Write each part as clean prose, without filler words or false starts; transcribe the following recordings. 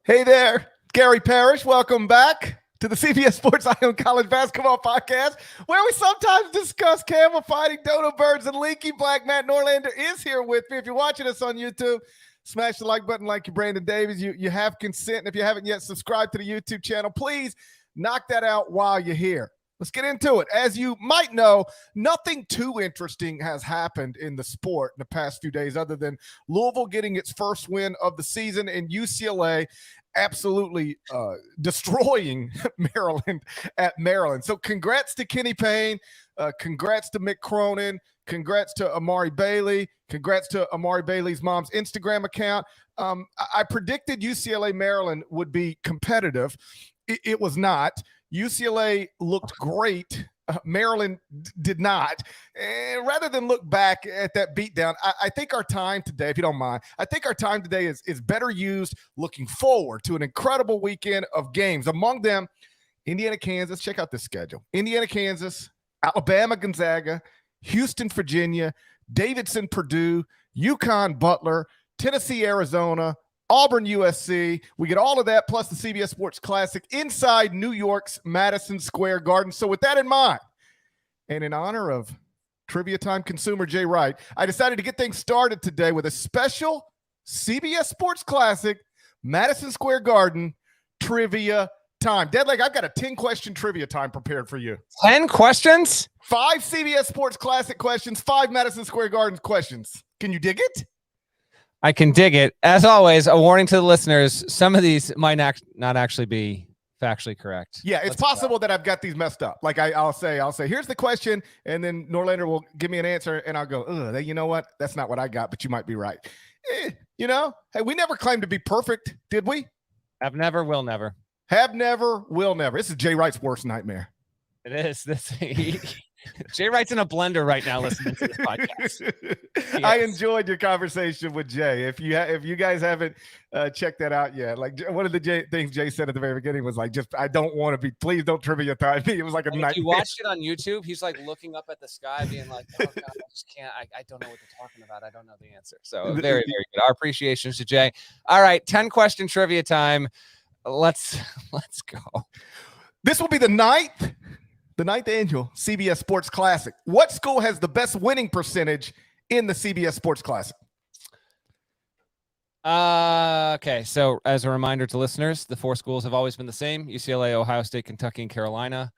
Hey there, Gary Parrish. Welcome back to the CBS Sports Eye College Basketball Podcast, where we sometimes discuss camel fighting, dodo birds, and leaky black. Matt Norlander is here with me. If you're watching us on YouTube, smash the like button like you're Brandon Davies. You have consent. And if you haven't yet subscribed to the YouTube channel, please knock that out while you're here. Let's get into it. As you might know, nothing too interesting has happened in the sport in the past few days other than Louisville getting its first win of the season and UCLA absolutely destroying Maryland at Maryland. So congrats to Kenny Payne. Congrats to Mick Cronin. Congrats to Amari Bailey. Congrats to Amari Bailey's mom's Instagram account. I predicted UCLA Maryland would be competitive. It was not. UCLA looked great. Maryland did not. And rather than look back at that beatdown, I think our time today, if you don't mind, I think our time today is better used looking forward to an incredible weekend of games. Among them, Indiana, Kansas. Check out this schedule. Indiana, Kansas, Alabama, Gonzaga, Houston, Virginia, Davidson, Purdue, UConn, Butler, Tennessee, Arizona, Auburn, USC. We get all of that plus the CBS Sports Classic inside New York's Madison Square Garden. So with that in mind, and in honor of Trivia Time consumer Jay Wright, I decided to get things started today with a special CBS Sports Classic Madison Square Garden Trivia Time. Deadleg, I've got a 10-question trivia time prepared for you. 10 questions? 5 CBS Sports Classic questions, 5 Madison Square Garden questions. Can you dig it? I can dig it. As always, a warning to the listeners, some of these might not actually be factually correct. Yeah, it's possible that I've got these messed up. Like I'll say, here's the question, and then Norlander will give me an answer, and I'll go, you know what? That's not what I got, but you might be right. Hey, we never claimed to be perfect, did we? Have never, will never. Have never, will never. This is Jay Wright's worst nightmare. It is. Jay Wright's in a blender right now listening to this podcast. Yes. I enjoyed your conversation with Jay. If you guys haven't checked that out yet, like one of the things Jay said at the very beginning was like, I don't want to be, please don't trivia time me. It was like a nightmare. If you watched it on YouTube, he's like looking up at the sky being like, oh God, I just can't, I don't know what they're talking about. I don't know the answer. So very, very good. Our appreciations to Jay. All right, 10-question trivia time. Let's go. This will be the ninth annual CBS Sports Classic. What school has the best winning percentage in the CBS Sports Classic? Okay, so as a reminder to listeners, the 4 schools have always been the same: UCLA, Ohio State, Kentucky, and Carolina.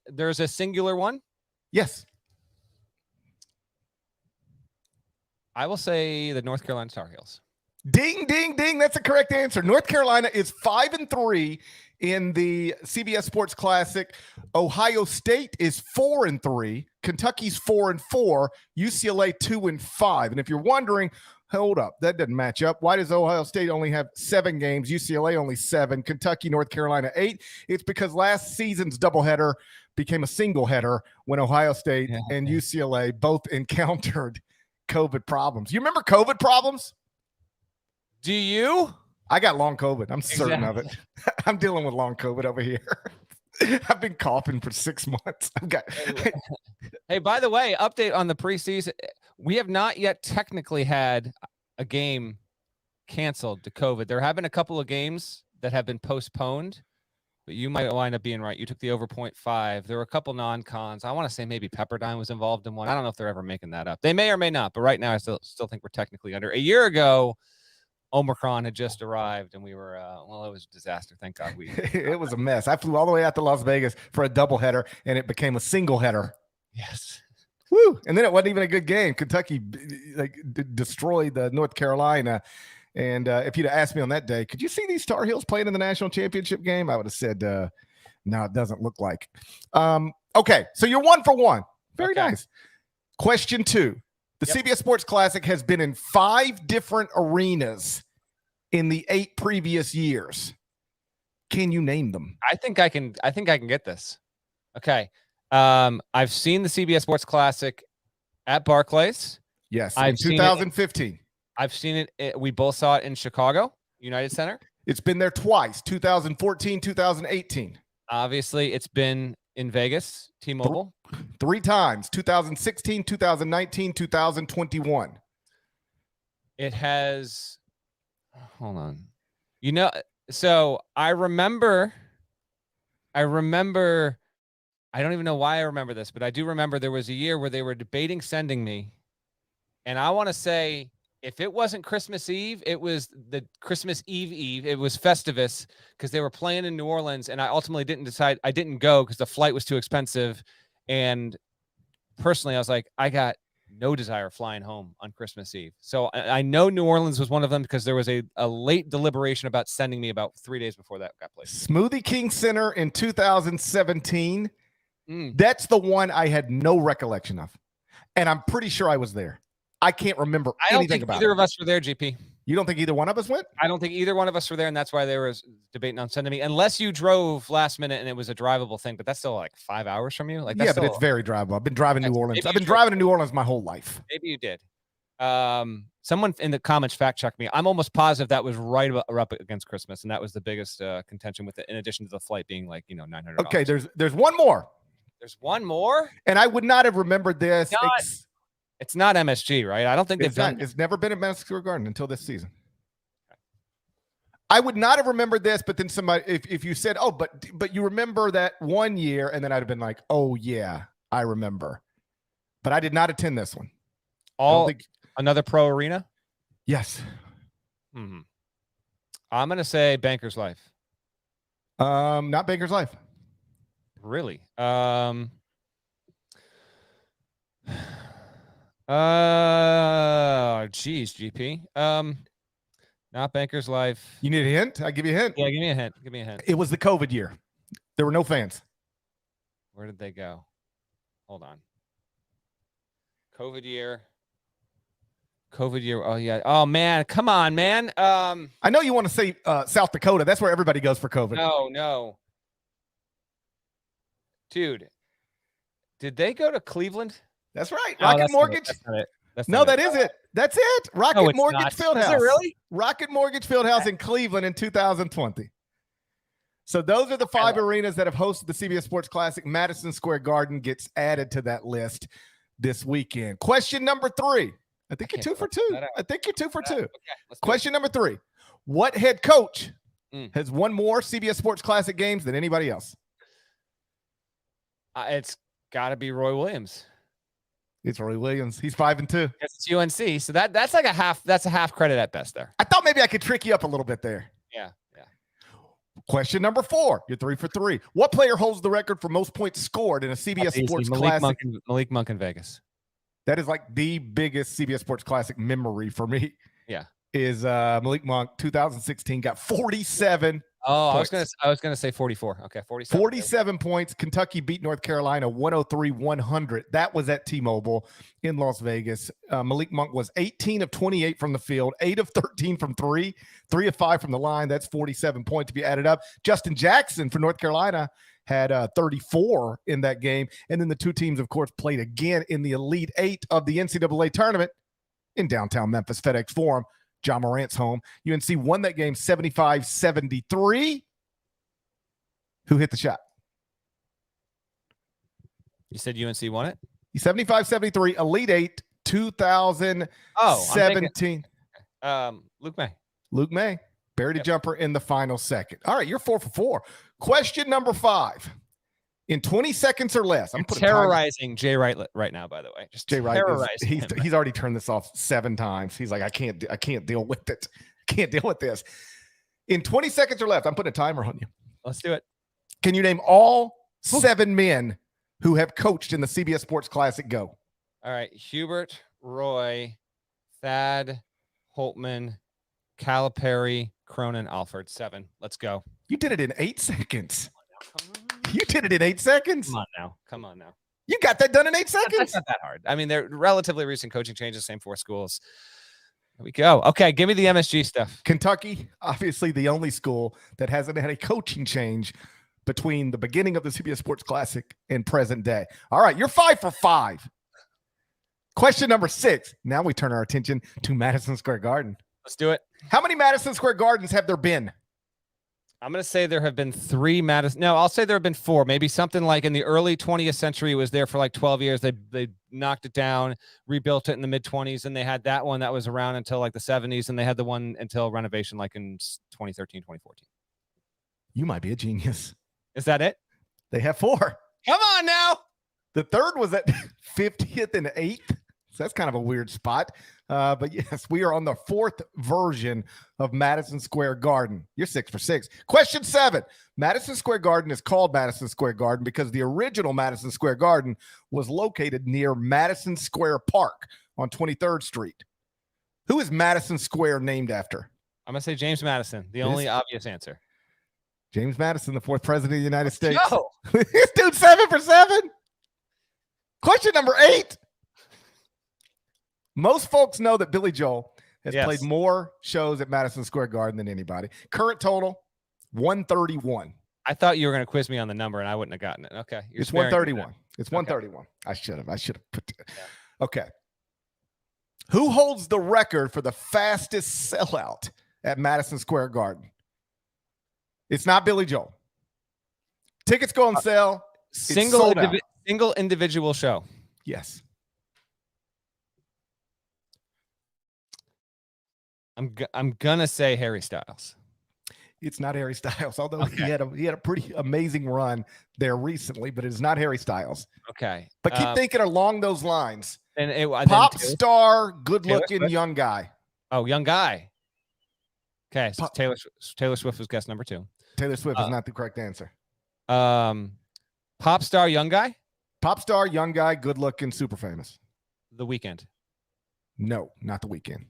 There's a singular one? Yes. I will say the North Carolina Tar Heels. Ding, ding, ding. That's a correct answer. North Carolina is 5-3 in the CBS Sports Classic. Ohio State is 4-3. Kentucky's 4-4. UCLA 2-5. And if you're wondering, hold up, that doesn't match up. Why does Ohio State only have 7 games? UCLA only 7. Kentucky, North Carolina 8. It's because last season's doubleheader became a single header when Ohio State and UCLA both encountered COVID problems. You remember COVID problems? Do you? I got long COVID. I'm certain of it. I'm dealing with long COVID over here. I've been coughing for 6 months. Hey, by the way, update on the preseason. We have not yet technically had a game canceled to COVID. There have been a couple of games that have been postponed, but you might wind up being right. You took the over 0.5. There were a couple non-cons. I want to say maybe Pepperdine was involved in one. I don't know if they're ever making that up. They may or may not, but right now I still think we're technically under. A year ago, Omicron had just arrived, and we were, it was a disaster. Thank God. It was a mess. I flew all the way out to Las Vegas for a doubleheader, and it became a single header. Yes. Woo. And then it wasn't even a good game. Kentucky destroyed North Carolina. And if you'd have asked me on that day, could you see these Tar Heels playing in the national championship game? I would have said, no, it doesn't look like. Okay, so you're 1 for 1. Very nice. Question 2. The CBS Sports Classic has been in 5 different arenas in the 8 previous years. Can you name them? I think I can get this. Okay. I've seen the CBS Sports Classic at Barclays. Yes, in 2015. I've seen it. We both saw it in Chicago, United Center. It's been there twice, 2014, 2018. Obviously, it's been in Vegas, T-Mobile. 3 times, 2016, 2019, 2021. It has, hold on. You know, so I remember, I don't even know why I remember this, but I do remember there was a year where they were debating sending me. And I want to say, if it wasn't Christmas Eve, it was the Christmas Eve. It was Festivus because they were playing in New Orleans. And I ultimately I didn't go because the flight was too expensive. And personally, I was like, I got no desire flying home on Christmas Eve. So I know New Orleans was one of them because there was a late deliberation about sending me about 3 days before that got played. Smoothie King Center in 2017. That's the one I had no recollection of. And I'm pretty sure I was there. I can't remember anything about it. Either of us were there, GP. You don't think either one of us went? I don't think either one of us were there, and that's why they were debating on sending me. Unless you drove last minute and it was a drivable thing, but that's still like 5 hours from you. Like, that's but it's very drivable. I've been driving New Orleans. I've been driving to New Orleans my whole life. Maybe you did. Someone in the comments fact checked me. I'm almost positive that was right up against Christmas, and that was the biggest contention with it. In addition to the flight being like $900. Okay, there's one more. There's one more, and I would not have remembered this. It's not MSG, right? I don't think they've done. It's never been at Madison Square Garden until this season. I would not have remembered this, but then somebody, if you said, "Oh, but you remember that one year," and then I'd have been like, "Oh yeah, I remember," but I did not attend this one. Another pro arena. Yes. I'm gonna say Bankers Life. Not Bankers Life. Really? Geez, GP. Not Bankers Life. You need a hint? I'll give you a hint. Yeah, give me a hint. It was the COVID year. There were no fans. Where did they go? Hold on. COVID year. Oh yeah. Oh man, come on, man. I know you want to say South Dakota. That's where everybody goes for COVID. No. Dude, did they go to Cleveland? That's right. Rocket Mortgage. That's not it. That is it. That's it. Rocket Mortgage Fieldhouse. Is it really? Rocket Mortgage Fieldhouse in Cleveland in 2020. So those are the 5 arenas that have hosted the CBS Sports Classic. Madison Square Garden gets added to that list this weekend. Question number 3. I think you're 2 for 2. Okay, question number 3. What head coach has won more CBS Sports Classic games than anybody else? It's got to be Roy Williams. It's Roy Williams. He's 5-2. It's UNC. So that's like a half. That's a half credit at best there. I thought maybe I could trick you up a little bit there. Yeah. Question number 4. You're 3 for 3. What player holds the record for most points scored in a CBS Sports Classic? Malik Monk in Vegas. That is like the biggest CBS Sports Classic memory for me. Yeah. Is Malik Monk 2016 got 47. Oh, points. I was gonna say 44. Okay, 47. 47 points. Kentucky beat North Carolina 103-100. That was at T-Mobile in Las Vegas. Malik Monk was 18 of 28 from the field, 8 of 13 from 3, 3 of 5 from the line. That's 47 points to be added up. Justin Jackson for North Carolina had 34 in that game. And then the two teams, of course, played again in the Elite 8 of the NCAA tournament in downtown Memphis, FedEx Forum. John Morant's home. UNC won that game 75-73. Who hit the shot? You said UNC won it? 75-73, Elite 8, 2017. Luke May. Buried a jumper in the final second. All right, you're 4 for 4. Question number 5. In 20 seconds or less, I'm terrorizing Jay Wright right now, by the way. Just Jay Wright he's already turned this off 7 times. He's like, I can't deal with it. Can't deal with this. In 20 seconds or less, I'm putting a timer on you. Let's do it. Can you name all 7 men who have coached in the CBS Sports Classic? Go. All right. Hubert, Roy, Thad, Holtman, Calipari, Cronin, Alford. 7. Let's go. You did it in 8 seconds. You did it in 8 seconds. Come on now. You got that done in 8 seconds. That's not that hard. I mean, they're relatively recent coaching changes, same 4 schools. Here we go. Okay, give me the MSG stuff. Kentucky, obviously the only school that hasn't had a coaching change between the beginning of the CBS Sports Classic and present day. All right, you're 5 for 5. Question number 6. Now we turn our attention to Madison Square Garden. Let's do it. How many Madison Square Gardens have there been? I'm going to say there have been 3 Madison. No, I'll say there have been 4. Maybe something like in the early 20th century. It was there for like 12 years. They knocked it down, rebuilt it in the mid-20s, and they had that one that was around until like the 70s, and they had the one until renovation like in 2013, 2014. You might be a genius. Is that it? They have 4. Come on now. The third was at 50th and 8th. So that's kind of a weird spot. But yes, we are on the 4th version of Madison Square Garden. You're 6 for 6. Question 7. Madison Square Garden is called Madison Square Garden because the original Madison Square Garden was located near Madison Square Park on 23rd Street. Who is Madison Square named after? I'm going to say James Madison, the only obvious answer. James Madison, the 4th president of the United States. No. This dude 7 for 7. Question number 8. Most folks know that Billy Joel has played more shows at Madison Square Garden than anybody. Current total, 131. I thought you were going to quiz me on the number, and I wouldn't have gotten it. Okay. It's 131. It's 131. I should have put it. Yeah. Okay. Who holds the record for the fastest sellout at Madison Square Garden? It's not Billy Joel. Tickets go on sale. Single individual show. Yes. I'm gonna say Harry Styles. It's not Harry Styles, although he had a pretty amazing run there recently, but it's not Harry Styles. Okay. But keep thinking along those lines. And pop star, good-looking young guy. Oh, young guy. Okay, so Taylor Swift was guess number 2. Taylor Swift is not the correct answer. Pop star, young guy? Pop star, young guy, good-looking, super famous. The Weeknd. No, not The Weeknd.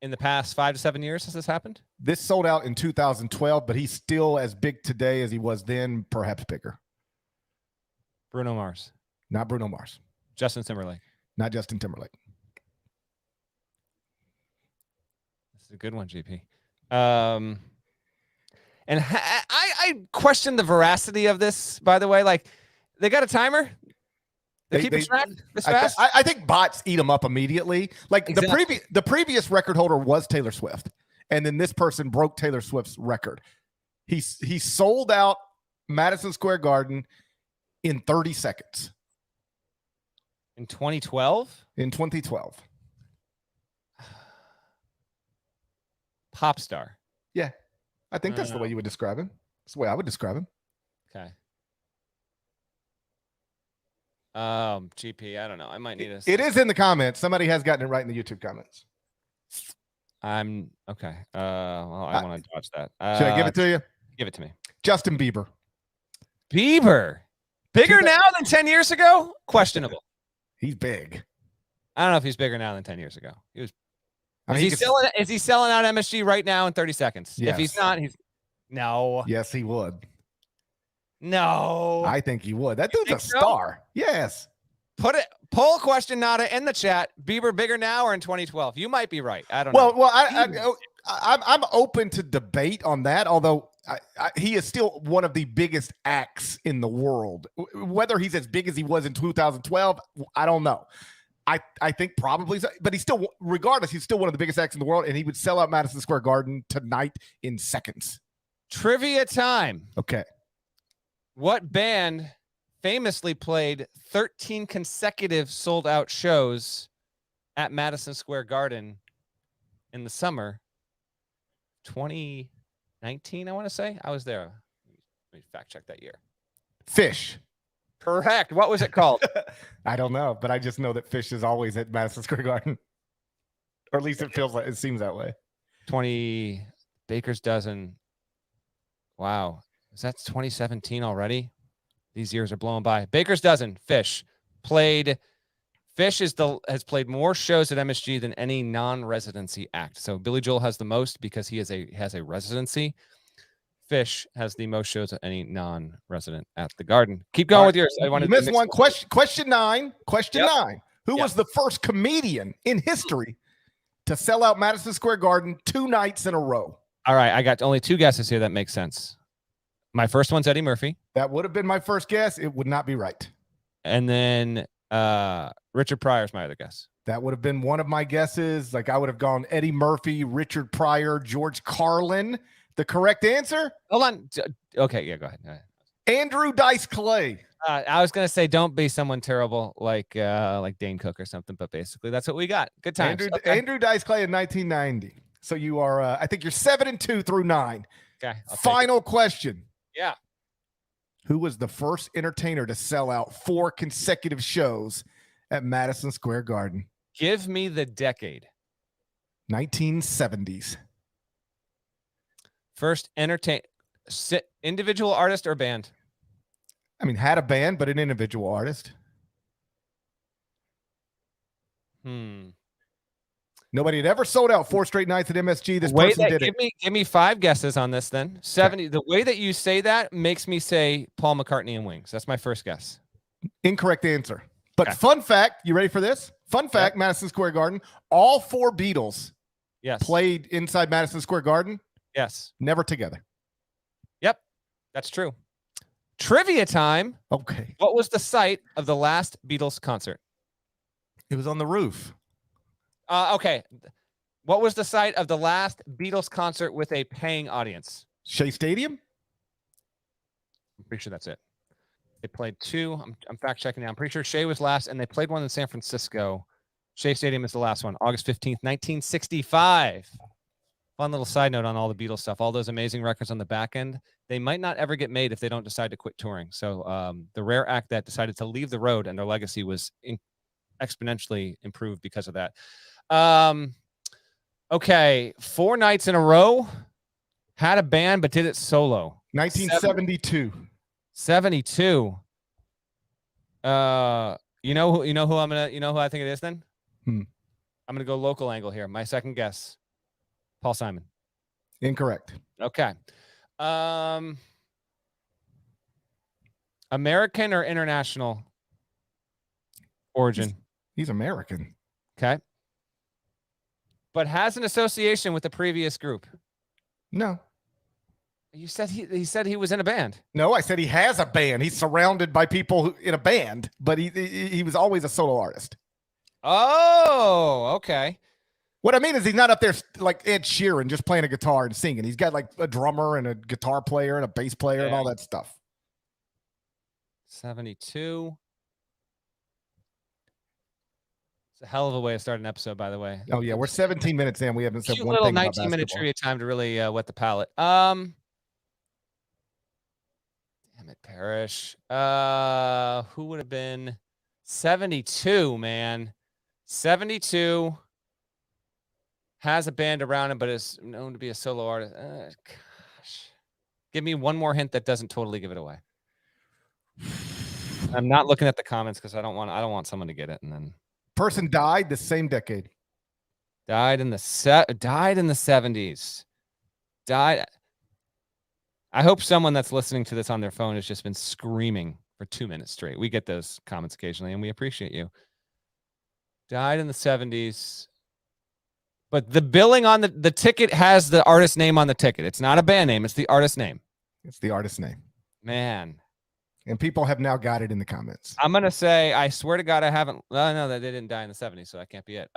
In the past 5 to 7 years has this happened? This sold out in 2012, but he's still as big today as he was then, perhaps bigger. Bruno Mars. Not Bruno Mars. Justin Timberlake. Not Justin Timberlake. This is a good one, GP. And I question the veracity of this, by the way. Like, they got a timer? They keep it track this fast? I think bots eat them up immediately. Like exactly. the previous record holder was Taylor Swift, and then this person broke Taylor Swift's record. He sold out Madison Square Garden in 30 seconds. In 2012? In 2012. Pop star. Yeah. I think that's the way you would describe him. That's the way I would describe him. Okay. GP, I don't know. I might need a... It is in the comments. Somebody has gotten it right in the YouTube comments. I'm okay. Well, I want to dodge that. Should I give it to you? Give it to me. Justin Bieber. Bieber. Bigger now than 10 years ago? Questionable. He's big. I don't know if he's bigger now than 10 years ago. He was. I mean, is he selling out MSG right now in 30 seconds? Yes. If he's not, he's no. Yes, he would. No. I think he would. That dude's a star. Yes. Poll question, Nada, in the chat. Bieber bigger now or in 2012? You might be right. I don't know. Well, I'm open to debate on that, although he is still one of the biggest acts in the world. Whether he's as big as he was in 2012, I don't know. I think probably so, but he's still, regardless, he's still one of the biggest acts in the world, and he would sell out Madison Square Garden tonight in seconds. Trivia time. Okay. What band famously played 13 consecutive sold-out shows at Madison Square Garden in the summer 2019, I want to say? I was there. Let me fact check that year. Fish. Correct. What was it called? I don't know, but I just know that Fish is always at Madison Square Garden. Or at least it seems that way. 20 Baker's Dozen. Wow. Is that 2017 already? These years are blowing by. Baker's Dozen, Fish played. Fish has played more shows at MSG than any non-residency act. So Billy Joel has the most because he has a residency. Fish has the most shows of any non-resident at the Garden. Keep going with yours. I wanted to miss one question. Question 9. Question 9. Who was the first comedian in history to sell out Madison Square Garden 2 nights in a row? All right, I got only 2 guesses here. That makes sense. My first one's Eddie Murphy. That would have been my first guess. It would not be right. And then Richard Pryor's my other guess. That would have been one of my guesses. Like I would have gone Eddie Murphy, Richard Pryor, George Carlin. The correct answer? Hold on. Okay, yeah, go ahead. Andrew Dice Clay. I was gonna say don't be someone terrible like Dane Cook or something, but basically that's what we got. Good times. Andrew Dice Clay in 1990. So you are, I think you're 7-2 through 9. Okay. Final question. Yeah. Who was the first entertainer to sell out 4 consecutive shows at Madison Square Garden? Give me the decade. 1970s. First individual artist or band? I mean, had a band, but an individual artist. Nobody had ever sold out 4 straight nights at MSG. This person did it. Give me 5 guesses on this then. 70. Okay. The way that you say that makes me say Paul McCartney and Wings. That's my first guess. Incorrect answer. But fun fact, you ready for this? Fun fact, Madison Square Garden, all 4 Beatles played inside Madison Square Garden. Yes. Never together. Yep. That's true. Trivia time. Okay. What was the site of the last Beatles concert? It was on the roof. Okay. What was the site of the last Beatles concert with a paying audience? Shea Stadium? I'm pretty sure that's it. They played 2. I'm fact checking now. I'm pretty sure Shea was last, and they played one in San Francisco. Shea Stadium is the last one, August 15th, 1965. Fun little side note on all the Beatles stuff. All those amazing records on the back end, they might not ever get made if they don't decide to quit touring. So the rare act that decided to leave the road and their legacy was exponentially improved because of that. Okay, 4 nights in a row, had a band but did it solo. 1972. 72. You know who I think it is then? I'm gonna go local angle here. My second guess. Paul Simon. Incorrect. Okay. American or international origin? He's American. Okay. But has an association with the previous group? No. You said he said he was in a band. No, I said he has a band. He's surrounded by people in a band, but he was always a solo artist. Oh, okay. What I mean is he's not up there like Ed Sheeran just playing a guitar and singing. He's got like a drummer and a guitar player and a bass player and all that stuff. 72. It's a hell of a way to start an episode, by the way. Oh, yeah. We're 17 minutes in. We haven't said one little thing about 19-minute trivia time to really wet the palate. Damn it, Parrish. Who would have been 72, man? 72. Has a band around him, but is known to be a solo artist. Gosh. Give me one more hint that doesn't totally give it away. I'm not looking at the comments because I don't want someone to get it and then. Person died the same decade. Died in the 70s. Died. I hope someone that's listening to this on their phone has just been screaming for 2 minutes straight. We get those comments occasionally, and we appreciate you. Died in the 70s. But the billing on the ticket has the artist name on the ticket. It's not a band name. It's the artist name. It's the artist name. Man. And people have now got it in the comments. I'm going to say, I swear to God, I haven't. No, they didn't die in the 70s, so that can't be it.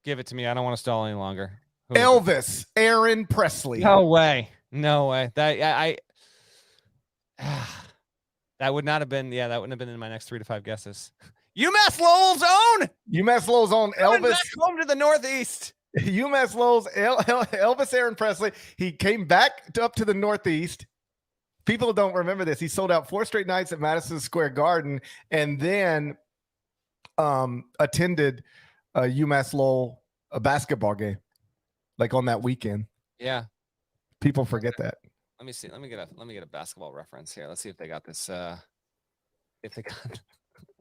Give it to me. I don't want to stall any longer. Elvis Aaron Presley. No way. No way. That would not have been. Yeah, that wouldn't have been in my next 3 to 5 guesses. UMass Lowell's own. UMass Lowell's own Elvis. Back home to the Northeast. UMass Lowell's Elvis Aaron Presley. He came back up to the Northeast. People don't remember this. He sold out 4 straight nights at Madison Square Garden and then attended UMass Lowell a basketball game like on that weekend. Yeah. People forget that. Let me see. Let me get a basketball reference here. Let's see if they got this. If they got.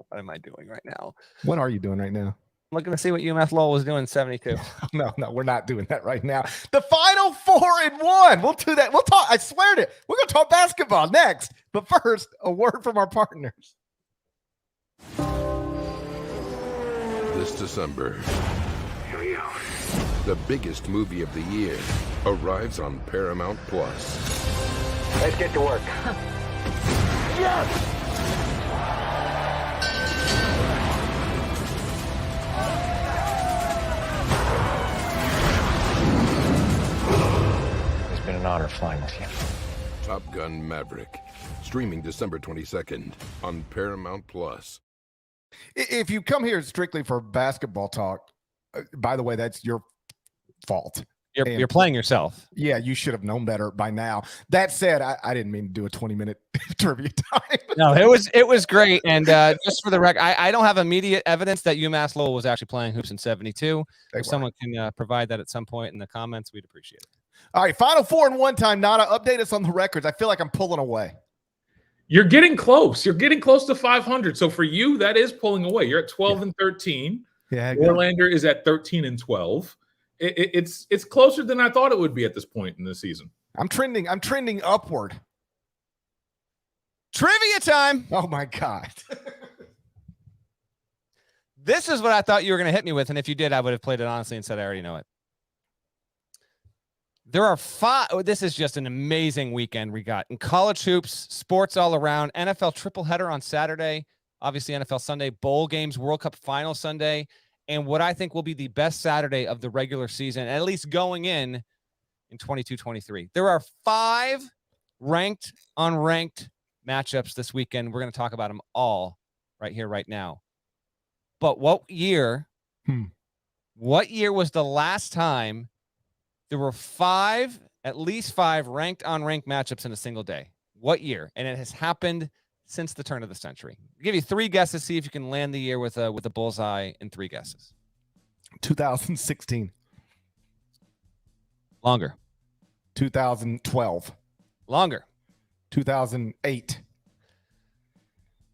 What am I doing right now? What are you doing right now? I'm looking to see what UMass Lowell was doing in 72. No, we're not doing that right now. The final 4 and 1. We'll do that. We'll talk. I swear to it. We're going to talk basketball next. But first, a word from our partners. This December, here we go. The biggest movie of the year arrives on Paramount Plus. Let's get to work. It's been an honor flying with you. Top Gun Maverick, streaming December 22nd on Paramount Plus. If you come here strictly for basketball talk, by the way, that's your fault. You're playing yourself. Yeah, you should have known better by now. That said, I didn't mean to do a 20-minute trivia time. No, it was great. And just for the record, I don't have immediate evidence that UMass Lowell was actually playing hoops in 72. If someone can provide that at some point in the comments, we'd appreciate it. All right, Final Four in one time. Nada, update us on the records. I feel like I'm pulling away. You're getting close. You're getting close to 500. So for you, that is pulling away. You're at 12 and 13. Yeah, Orlander is at 13 and 12. It's closer than I thought it would be at this point in the season. I'm trending upward. Trivia time. Oh my God. This is what I thought you were going to hit me with. And if you did, I would have played it honestly and said, I already know it. There are 5. Oh, this is just an amazing weekend we got in college hoops, sports all around, NFL triple header on Saturday, obviously NFL Sunday, bowl games, World Cup final Sunday, and what I think will be the best Saturday of the regular season, at least going in 22-23. There are 5 ranked, unranked matchups this weekend. We're going to talk about them all right here, right now. But what year was the last time there were at least 5 ranked, unranked matchups in a single day? What year? And it has happened since the turn of the century. I'll give you 3 guesses. See if you can land the year with a bullseye in 3 guesses. 2016. Longer. 2012. Longer. 2008.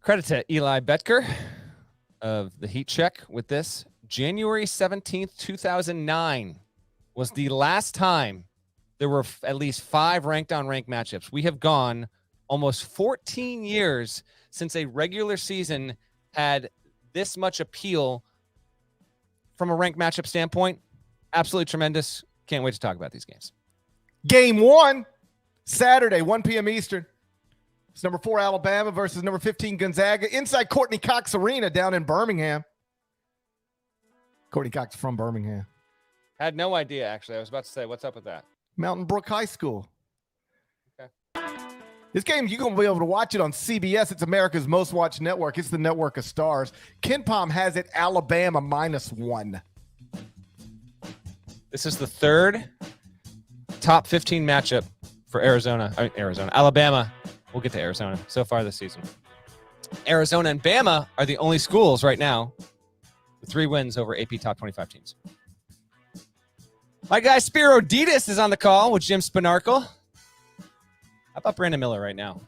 Credit to Eli Betker of the Heat Check with this. January 17th, 2009 was the last time there were at least 5 ranked, unranked matchups. We have gone almost 14 years since a regular season had this much appeal from a ranked matchup standpoint. Absolutely tremendous. Can't wait to talk about these games. Game 1, Saturday, 1 p.m. Eastern. It's number 4 Alabama versus number 15 Gonzaga inside Courtney Cox Arena down in Birmingham. Courtney Cox from Birmingham. Had no idea, actually. I was about to say, what's up with that? Mountain Brook High School. Okay. This game, you're going to be able to watch it on CBS. It's America's most watched network. It's the network of stars. Ken Pom has it Alabama -1. This is the 3rd top 15 matchup for Alabama. We'll get to Arizona so far this season. Arizona and Bama are the only schools right now with 3 wins over AP top 25 teams. My guy Spiro Ditas is on the call with Jim Spinarkle. How about Brandon Miller right now?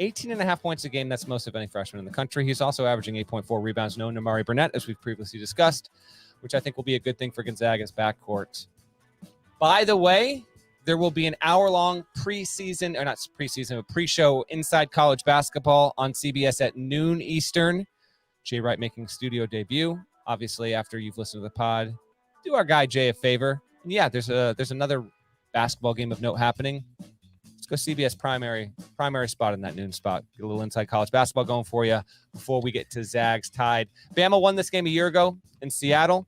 18.5 points a game. That's most of any freshman in the country. He's also averaging 8.4 rebounds. No Namari Burnett, as we've previously discussed, which I think will be a good thing for Gonzaga's backcourt. By the way, there will be an hour-long pre-show Inside College Basketball on CBS at noon Eastern. Jay Wright making studio debut. Obviously, after you've listened to the pod, do our guy Jay a favor. And yeah, there's another basketball game of note happening. Let's go CBS primary spot in that noon spot. Get a little Inside College Basketball going for you before we get to Zags Tide. Bama won this game a year ago in Seattle.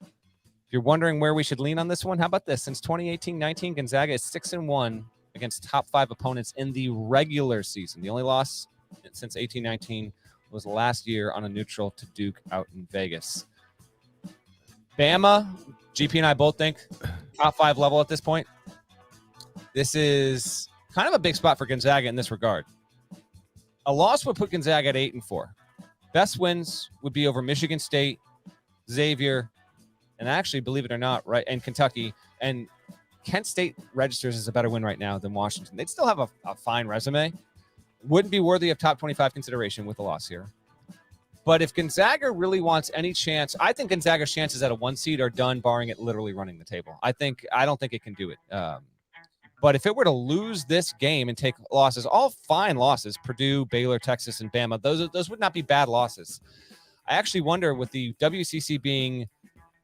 If you're wondering where we should lean on this one, how about this? Since 2018-19, Gonzaga is 6-1 against top 5 opponents in the regular season. The only loss since 18-19 was last year on a neutral to Duke out in Vegas. Bama, GP and I both think top 5 level at this point. This is kind of a big spot for Gonzaga in this regard. A loss would put Gonzaga at 8-4. Best wins would be over Michigan State, Xavier, and actually, believe it or not, right, and Kentucky. And Kent State registers as a better win right now than Washington. They'd still have a fine resume. Wouldn't be worthy of top 25 consideration with a loss here. But if Gonzaga really wants any chance, I think Gonzaga's chances at a 1 seed are done, barring it literally running the table. I don't think it can do it. But if it were to lose this game and take losses, all fine losses, Purdue, Baylor, Texas, and Bama, those would not be bad losses. I actually wonder, with the WCC being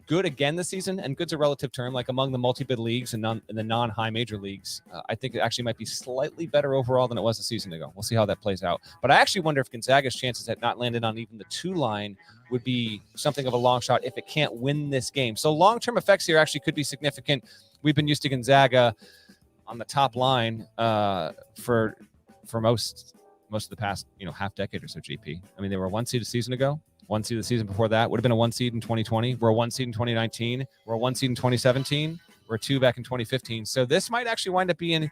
good again this season, and good's a relative term, like among the multi-bid leagues and the non-high major leagues. I think it actually might be slightly better overall than it was a season ago. We'll see how that plays out. But I actually wonder if Gonzaga's chances at not landing on even the 2 line would be something of a long shot if it can't win this game. So long-term effects here actually could be significant. We've been used to Gonzaga on the top line for most of the past half decade or so. GP. I mean, they were a 1 seed a season ago. 1 seed the season before that. Would have been a 1 seed in 2020. We're a 1 seed in 2019. We're a 1 seed in 2017. We're a 2 back in 2015. So this might actually wind up being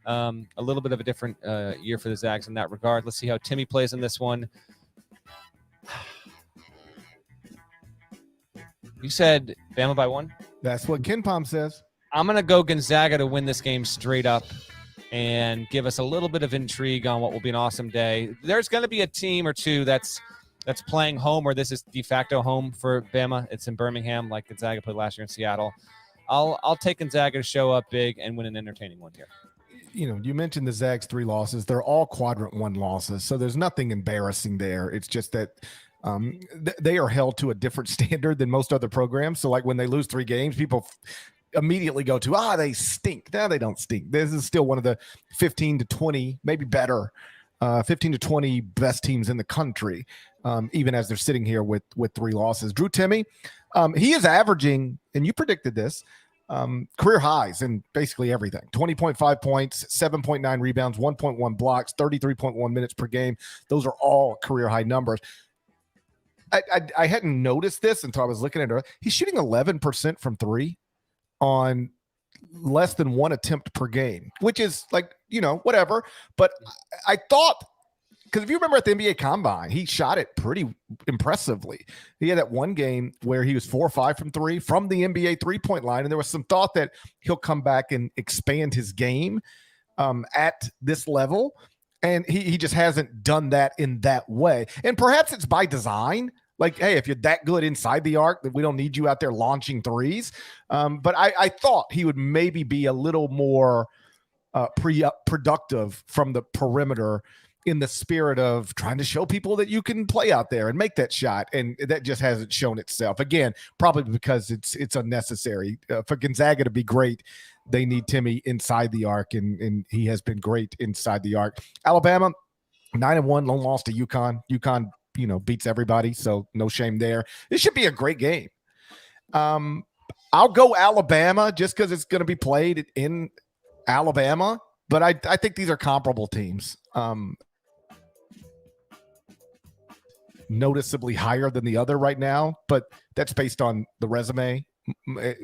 a little bit of a different year for the Zags in that regard. Let's see how Timmy plays in this one. You said Bama by 1? That's what Ken Palm says. I'm going to go Gonzaga to win this game straight up and give us a little bit of intrigue on what will be an awesome day. There's going to be a team or two that's playing home, or this is de facto home for Bama. It's in Birmingham, like Gonzaga played last year in Seattle. I'll take Gonzaga to show up big and win an entertaining one here. You mentioned the Zags 3 losses. They're all quadrant 1 losses, so there's nothing embarrassing there. It's just that they are held to a different standard than most other programs. So like when they lose 3 games, people immediately go to, they stink. No, they don't stink. This is still one of the 15 to 20, maybe better, 15 to 20 best teams in the country, even as they're sitting here with 3 losses. Drew Timme, he is averaging, and you predicted this, career highs in basically everything. 20.5 points, 7.9 rebounds, 1.1 blocks, 33.1 minutes per game. Those are all career high numbers. I hadn't noticed this until I was looking at it. He's shooting 11% from 3 on less than 1 attempt per game, which is like, whatever. But I thought, because if you remember at the NBA Combine, he shot it pretty impressively. He had that one game where he was 4 or 5 from 3 from the NBA 3-point line. And there was some thought that he'll come back and expand his game at this level. And he just hasn't done that in that way. And perhaps it's by design. Like, hey, if you're that good inside the arc, then we don't need you out there launching threes. But I thought he would maybe be a little more productive from the perimeter in the spirit of trying to show people that you can play out there and make that shot. And that just hasn't shown itself. Again, probably because it's unnecessary. For Gonzaga to be great, they need Timme inside the arc, and he has been great inside the arc. Alabama, 9-1, lone loss to UConn. UConn, beats everybody, so no shame there. This should be a great game. I'll go Alabama just because it's going to be played in Alabama, but I think these are comparable teams. Noticeably higher than the other right now, but that's based on the resume,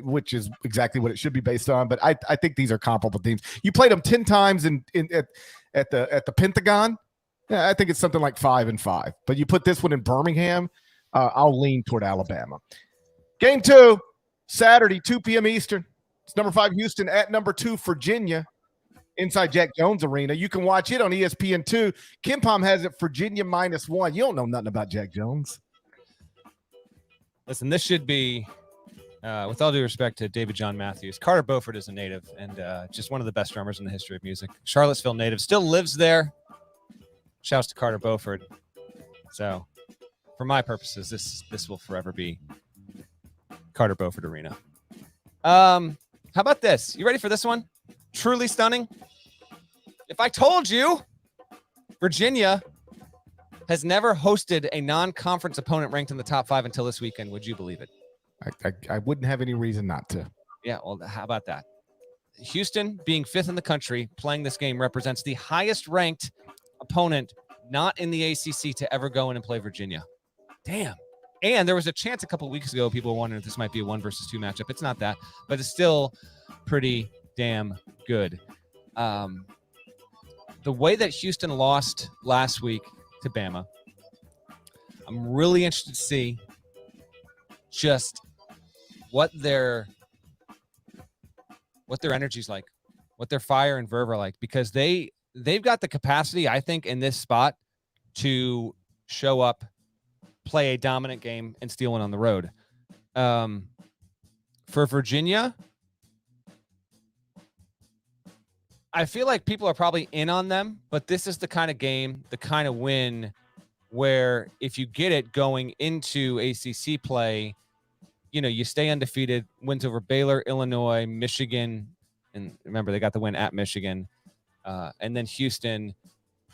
which is exactly what it should be based on. But I think these are comparable teams. You played them 10 times at the Pentagon. Yeah, I think it's something like 5-5. But you put this one in Birmingham, I'll lean toward Alabama. Game 2, Saturday, 2 p.m. Eastern. It's number 5 Houston at number 2 Virginia inside Jack Jones Arena. You can watch it on ESPN2. Ken Palm has it Virginia -1. You don't know nothing about Jack Jones. Listen, this should be, with all due respect to David John Matthews, Carter Beauford is a native and just one of the best drummers in the history of music. Charlottesville native, still lives there. Shouts to Carter Beauford. So, for my purposes, this will forever be Carter Beauford Arena. How about this? You ready for this one? Truly stunning. If I told you Virginia has never hosted a non-conference opponent ranked in the top 5 until this weekend, would you believe it? I wouldn't have any reason not to. Yeah, well, how about that? Houston, being 5th in the country, playing this game represents the highest ranked opponent not in the ACC to ever go in and play Virginia. Damn. And there was a chance a couple of weeks ago, people were wondering if this might be a 1 versus 2 matchup. It's not that, but it's still pretty damn good. The way that Houston lost last week to Bama, I'm really interested to see just what their energy's like, what their fire and verve are like, because they've got the capacity, I think, in this spot to show up, play a dominant game, and steal one on the road. For Virginia, I feel like people are probably in on them, but this is the kind of game, the kind of win where if you get it going into ACC play, you stay undefeated, wins over Baylor, Illinois, Michigan, and remember they got the win at Michigan, and then Houston.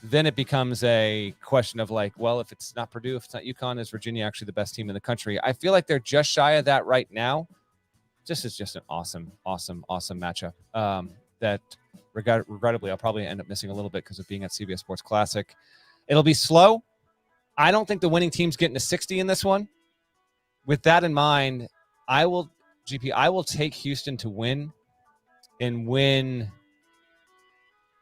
Then it becomes a question of like, well, if it's not Purdue, if it's not UConn, is Virginia actually the best team in the country? I feel like they're just shy of that right now. This is just an awesome matchup that regrettably I'll probably end up missing a little bit because of being at CBS Sports Classic. It'll be slow. I don't think the winning team's getting to 60 in this one. With that in mind, I will take Houston to win and win.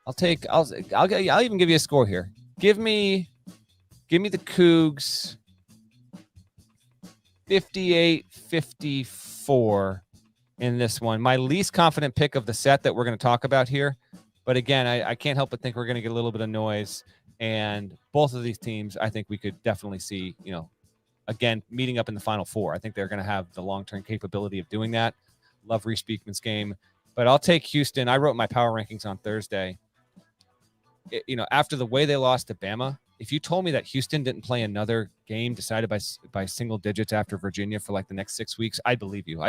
I'll even give you a score here. Give me the Cougs 58-54 in this one. My least confident pick of the set that we're going to talk about here. But again, I can't help but think we're going to get a little bit of noise. And both of these teams, I think we could definitely see, again, meeting up in the Final Four. I think they're going to have the long-term capability of doing that. Love Reese Beekman's game. But I'll take Houston. I wrote my power rankings on Thursday. After the way they lost to Bama, if you told me that Houston didn't play another game decided by single digits after Virginia for like the next 6 weeks, I believe you.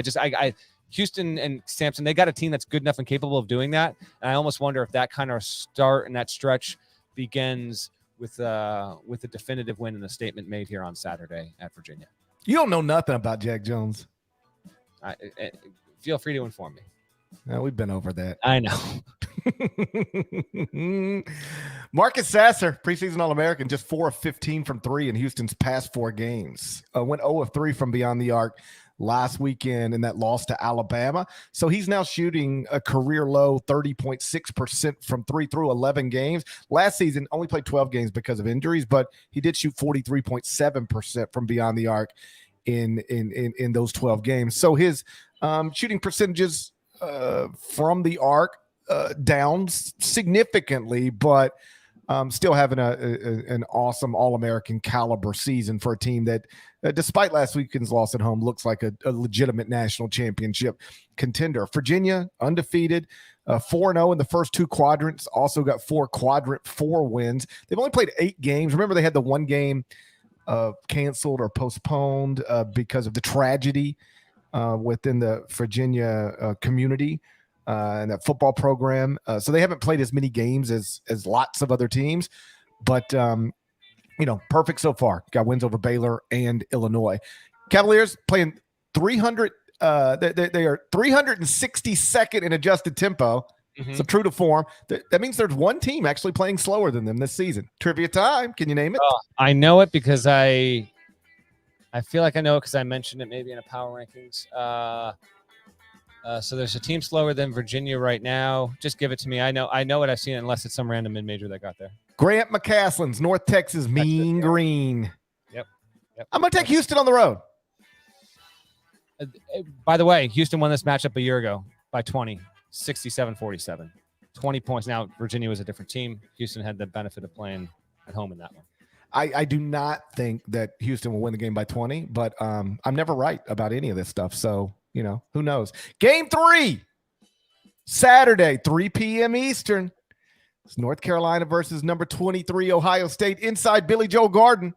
Houston and Sampson, they got a team that's good enough and capable of doing that. And I almost wonder if that kind of start and that stretch begins with a definitive win and a statement made here on Saturday at Virginia. You don't know nothing about Jack Jones. Feel free to inform me. No, we've been over that. I know. Marcus Sasser, preseason All-American, just 4 of 15 from 3 in Houston's past 4 games. Went 0 of 3 from beyond the arc last weekend in that loss to Alabama. So he's now shooting a career low 30.6% from 3 through 11 games. Last season, only played 12 games because of injuries, but he did shoot 43.7% from beyond the arc in those 12 games. So his shooting percentages from the arc down significantly, but still having an awesome All-American caliber season for a team that, despite last weekend's loss at home, looks like a legitimate national championship contender. Virginia, undefeated, 4-0 in the first 2 quadrants, also got 4 quadrant 4 wins. They've only played 8 games. Remember, they had the 1 game canceled or postponed because of the tragedy within the Virginia community and that football program. So they haven't played as many games as lots of other teams, but perfect so far. Got wins over Baylor and Illinois. Cavaliers playing 300. They are 362nd in adjusted tempo. Mm-hmm. So true to form. That means there's one team actually playing slower than them this season. Trivia time. Can you name it? I know it because I feel like I know it because I mentioned it maybe in a power rankings. So there's a team slower than Virginia right now. Just give it to me. I know what I've seen, unless it's some random mid-major that got there. Grant McCaslin's North Texas Mean Green. Yep. I'm going to take Houston on the road. By the way, Houston won this matchup a year ago by 20, 67-47. 20 points. Now, Virginia was a different team. Houston had the benefit of playing at home in that one. I do not think that Houston will win the game by 20, but I'm never right about any of this stuff. So, who knows? Game 3, Saturday, 3 p.m. Eastern. It's North Carolina versus number 23, Ohio State, inside Billy Joel Garden.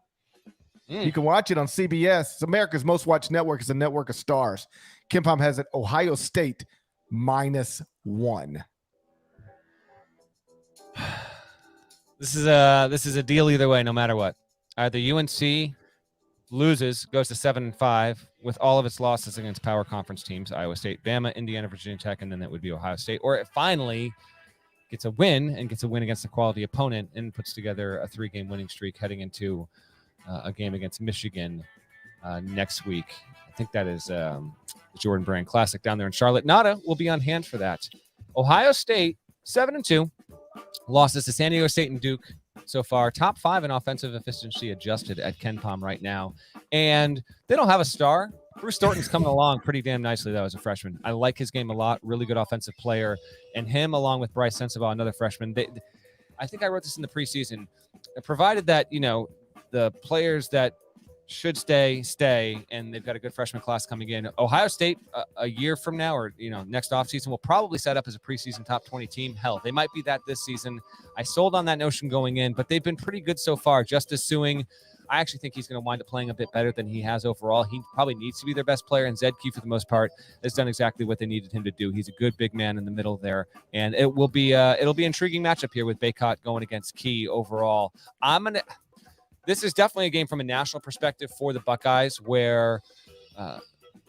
You can watch it on CBS. It's America's most watched network. It's a network of stars. KenPom has it Ohio State -1. This is a deal either way, no matter what. Either UNC loses, goes to 7-5 with all of its losses against power conference teams, Iowa State, Bama, Indiana, Virginia Tech, and then it would be Ohio State, or it finally gets a win against a quality opponent and puts together a 3-game winning streak heading into a game against Michigan next week. I think that is the Jordan Brand Classic down there in Charlotte. Nada will be on hand for that. Ohio State, 7-2. Losses to San Diego State and Duke so far. Top 5 in offensive efficiency adjusted at KenPom right now. And they don't have a star. Bruce Thornton's coming along pretty damn nicely, though, as a freshman. I like his game a lot. Really good offensive player. And him, along with Bryce Sensabaugh, another freshman. I think I wrote this in the preseason. Provided that, the players that should stay, and they've got a good freshman class coming in. Ohio State, a year from now, or next offseason, will probably set up as a preseason top 20 team. Hell, they might be that this season. I sold on that notion going in, but they've been pretty good so far. Justice Suing I actually think he's going to wind up playing a bit better than he has overall. He probably needs to be their best player, and Zedke, for the most part, has done exactly what they needed him to do. He's a good big man in the middle there, and it'll be an intriguing matchup here with Baycott going against Key overall. This is definitely a game from a national perspective for the Buckeyes where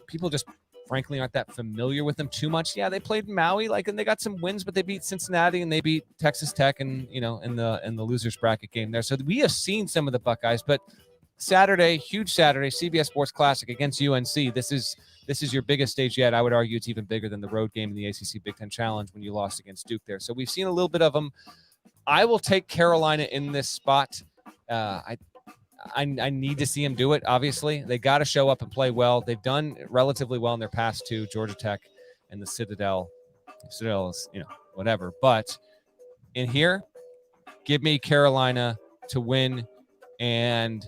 people just frankly aren't that familiar with them too much. Yeah, they played Maui, and they got some wins, but they beat Cincinnati and they beat Texas Tech, and in the losers bracket game there. So we have seen some of the Buckeyes, but Saturday, huge Saturday, CBS Sports Classic against UNC. This is your biggest stage yet. I would argue it's even bigger than the road game in the ACC Big Ten Challenge when you lost against Duke there. So we've seen a little bit of them. I will take Carolina in this spot. I need to see them do it. Obviously, they got to show up and play well. They've done relatively well in their past two, Georgia Tech and the Citadel. Citadel is, whatever. But in here, give me Carolina to win. And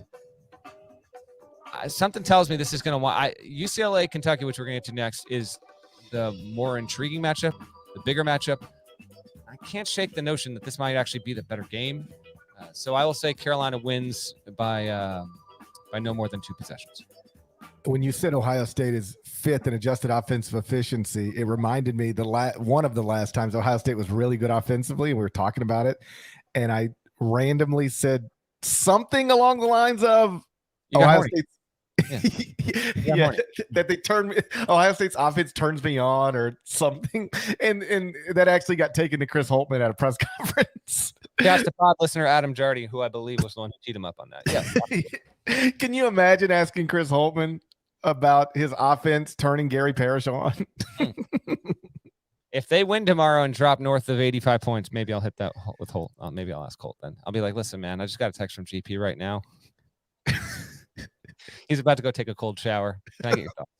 something tells me this is going to UCLA, Kentucky, which we're going to get to next, is the more intriguing matchup, the bigger matchup. I can't shake the notion that this might actually be the better game. So I will say Carolina wins by no more than 2 possessions. When you said Ohio State is 5th in adjusted offensive efficiency, it reminded me one of the last times Ohio State was really good offensively, and we were talking about it, and I randomly said something along the lines of Ohio State's that Ohio State's offense turns me on or something, and that actually got taken to Chris Holtman at a press conference. That's the pod listener Adam Jardy, who I believe was the one who teed him up on that. Yeah. Can you imagine asking Chris Holtman about his offense turning Gary Parrish on? If they win tomorrow and drop north of 85 points, maybe I'll hit that with Holt. Maybe I'll ask Holt then. I'll be like, listen, man, I just got a text from GP right now. He's about to go take a cold shower. Can I get your thoughts?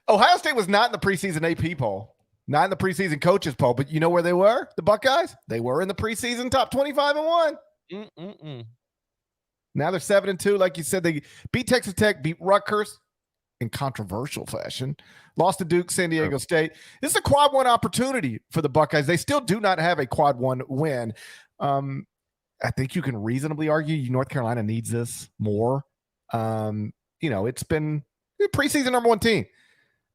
Ohio State was not in the preseason AP poll, not in the preseason coaches poll, but you know where they were? The Buckeyes? They were in the preseason top 25-1. Now they're 7-2. Like you said, they beat Texas Tech, beat Rutgers in controversial fashion, lost to Duke, San Diego State. This is a quad 1 opportunity for the Buckeyes. They still do not have a quad 1 win. I think you can reasonably argue North Carolina needs this more. It's been a preseason number 1 team,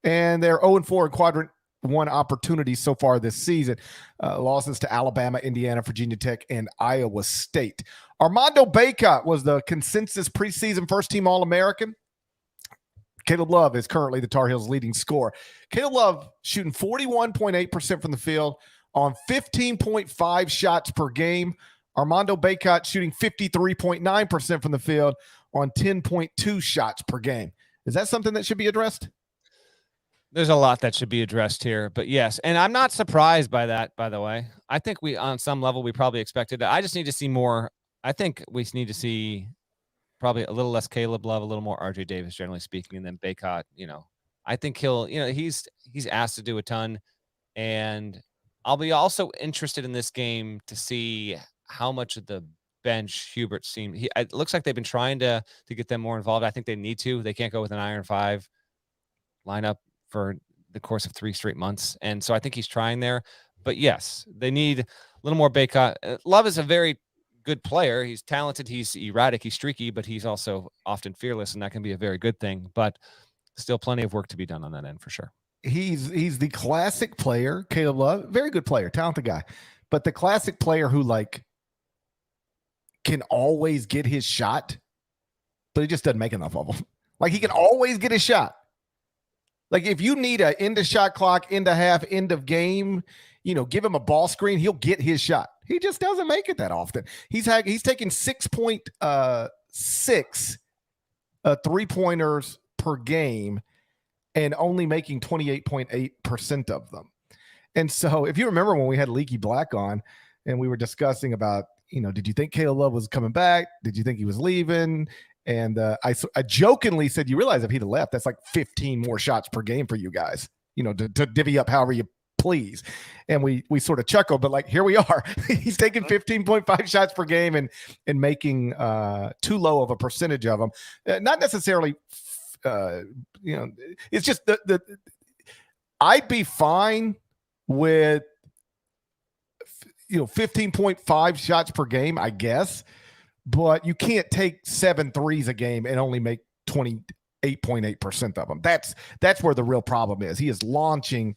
and they're 0-4 in quadrant 1 opportunities so far this season. Losses to Alabama, Indiana, Virginia Tech, and Iowa State. Armando Baycott was the consensus preseason first-team All-American. Caleb Love is currently the Tar Heels' leading scorer. Caleb Love shooting 41.8% from the field on 15.5 shots per game. Armando Baycott shooting 53.9% from the field on 10.2 shots per game. Is that something that should be addressed? There's a lot that should be addressed here, but yes. And I'm not surprised by that, by the way. I think on some level, we probably expected it. I just need to see more. I think we need to see probably a little less Caleb Love, a little more RJ Davis, generally speaking, and then Baycott, I think he's asked to do a ton. And I'll be also interested in this game to see how much of the bench Hubert seemed. It looks like they've been trying to get them more involved. I think they need to. They can't go with an iron 5 lineup for the course of 3 straight months. And so I think he's trying there. But yes, they need a little more Baycott. Love is a very good player. He's talented. He's erratic. He's streaky, but he's also often fearless, and that can be a very good thing. But still plenty of work to be done on that end for sure. He's the classic player, Caleb Love. Very good player, talented guy. But the classic player who can always get his shot, but he just doesn't make enough of them. He can always get his shot. If you need an end of shot clock, end of half, end of game, give him a ball screen, he'll get his shot. He just doesn't make it that often. He's taken 6.6 3-pointers per game and only making 28.8% of them. And so if you remember when we had Leaky Black on and we were discussing about, did you think Caleb Love was coming back? Did you think he was leaving? And I jokingly said, you realize if he'd have left, that's 15 more shots per game for you guys, to divvy up however you please. And we sort of chuckled, but here we are. He's taking 15.5 shots per game and making too low of a percentage of them. Not necessarily, it's just I'd be fine with 15.5 shots per game, I guess. but you can't take 7 threes a game and only make 28.8% of them. That's where the real problem is. He is launching.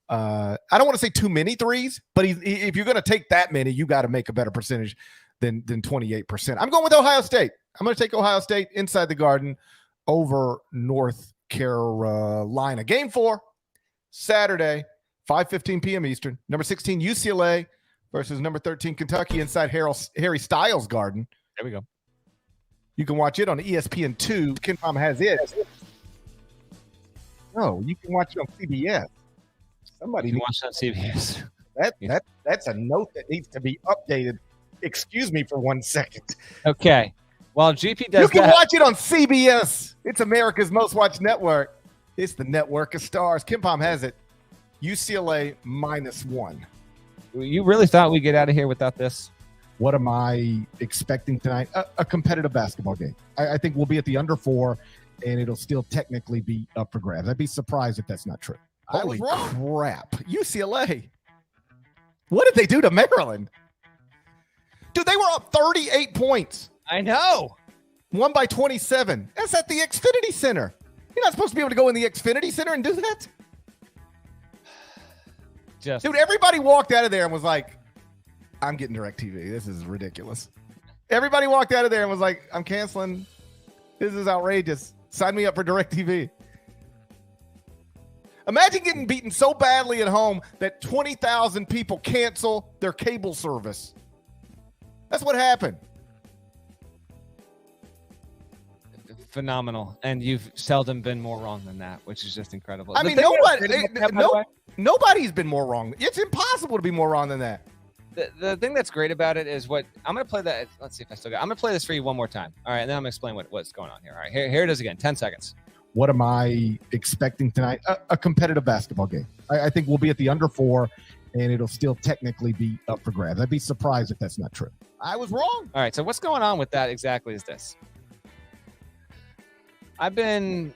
I don't want to say too many threes, but if you're going to take that many, you got to make a better percentage than 28%. I'm going with Ohio State. I'm going to take Ohio State inside the Garden over North Carolina. Game 4, Saturday, 5:15 p.m. Eastern. Number 16 UCLA versus number 13 Kentucky inside Harry Styles Garden. There we go. You can watch it on ESPN2. KenPom has it. No, you can watch it on CBS. Somebody You can watch it on CBS. That's a note that needs to be updated. Excuse me for 1 second. Okay. Well, GP does. You can watch it on CBS. It's America's most watched network. It's the network of stars. KenPom has it. UCLA -1. You really thought we'd get out of here without this? What am I expecting tonight? A competitive basketball game. I think we'll be at the under 4, and it'll still technically be up for grabs. I'd be surprised if that's not true. Holy crap. UCLA. What did they do to Maryland? Dude, they were up 38 points. I know. Won by 27. That's at the Xfinity Center. You're not supposed to be able to go in the Xfinity Center and do that? Dude, everybody walked out of there and was like, I'm getting DirecTV. This is ridiculous. Everybody walked out of there and was like, I'm canceling. This is outrageous. Sign me up for DirecTV. Imagine getting beaten so badly at home that 20,000 people cancel their cable service. That's what happened. Phenomenal. And you've seldom been more wrong than that, which is just incredible. I mean, nobody's been more wrong. It's impossible to be more wrong than that. The thing that's great about it is what I'm going to play that. Let's see if I still got. I'm going to play this for you one more time. All right. And then I'm going to explain what's going on here. All right. Here it is again. 10 seconds. What am I expecting tonight? A competitive basketball game. I think we'll be at the under 4, and it'll still technically be up for grabs. I'd be surprised if that's not true. I was wrong. All right. So what's going on with that exactly is this. I've been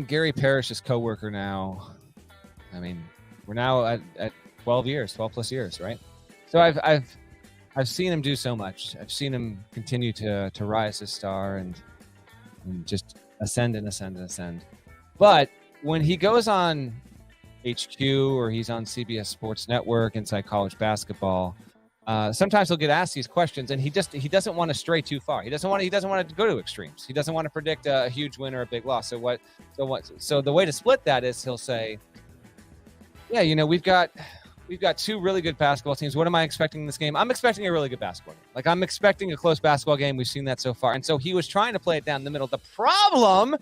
Gary Parrish's coworker now. I mean, we're now at 12 plus years, right? So I've seen him do so much. I've seen him continue to rise as star and just ascend and ascend and ascend. But when he goes on HQ or he's on CBS Sports Network inside college basketball, sometimes he'll get asked these questions, and he doesn't want to stray too far. He doesn't want to go to extremes. He doesn't want to predict a huge win or a big loss. So the way to split that is he'll say, yeah, you know, we've got 2 really good basketball teams. What am I expecting in this game? I'm expecting a really good basketball game. Like, I'm expecting a close basketball game. We've seen that so far. And so he was trying to play it down the middle. The problem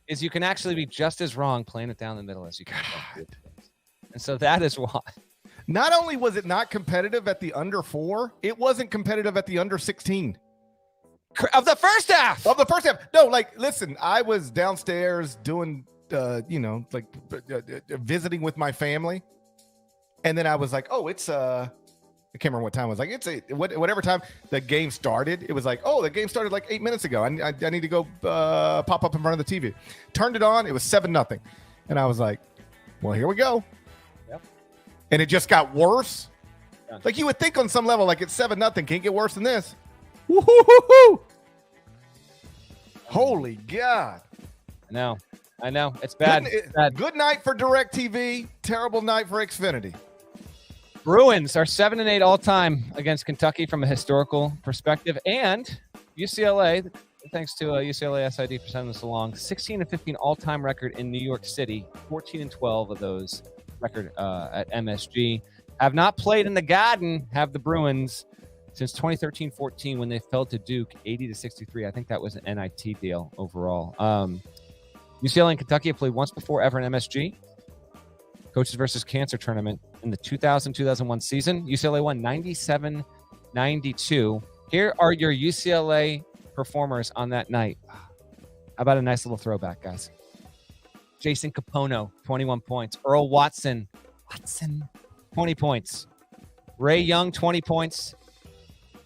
is you can actually be just as wrong playing it down the middle as you can. And so that is why. Not only was it not competitive at the under 4, it wasn't competitive at the under 16. Of the first half. No, like, listen, I was downstairs doing, visiting with my family. And then I was like, oh, it's, I can't remember what time it was. Like, whatever time the game started. It was like, oh, the game started like 8 minutes ago. I need to go pop up in front of the TV. Turned it on. It was 7-0. And I was like, well, here we go. Yep. And it just got worse. Yeah. Like, you would think on some level, like, it's 7-0. Can't get worse than this. Woo-hoo-hoo-hoo. Holy God. I know. It's bad. Good night for DirecTV. Terrible night for Xfinity. Bruins are 7-8 all time against Kentucky from a historical perspective, and UCLA, thanks to UCLA SID for sending this along, 16-15 all time record in New York City, 14-12 of those record at MSG. Have not played in the Garden, have the Bruins since 2013-14 when they fell to Duke 80-63. I think that was an NIT deal overall. UCLA and Kentucky have played once before ever in MSG. Coaches versus Cancer tournament in the 2000-2001 season. UCLA won 97-92. Here are your UCLA performers on that night. How about a nice little throwback, guys? Jason Capono, 21 points. Earl Watson, 20 points. Ray Young, 20 points.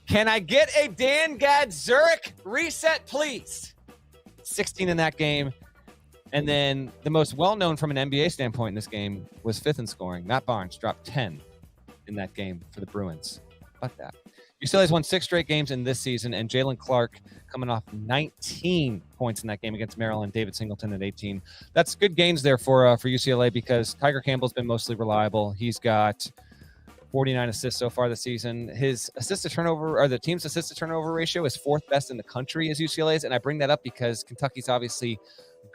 Can I get a Dan Gadzuric reset, please? 16 in that game. And then the most well-known from an NBA standpoint in this game was 5th in scoring. Matt Barnes dropped 10 in that game for the Bruins. Fuck that. UCLA's won 6 straight games in this season, and Jalen Clark coming off 19 points in that game against Maryland. David Singleton at 18. That's good gains there for UCLA because Tiger Campbell's been mostly reliable. He's got 49 assists so far this season. His assist to turnover, or the team's assist to turnover ratio, is 4th best in the country as UCLA's. And I bring that up because Kentucky's obviously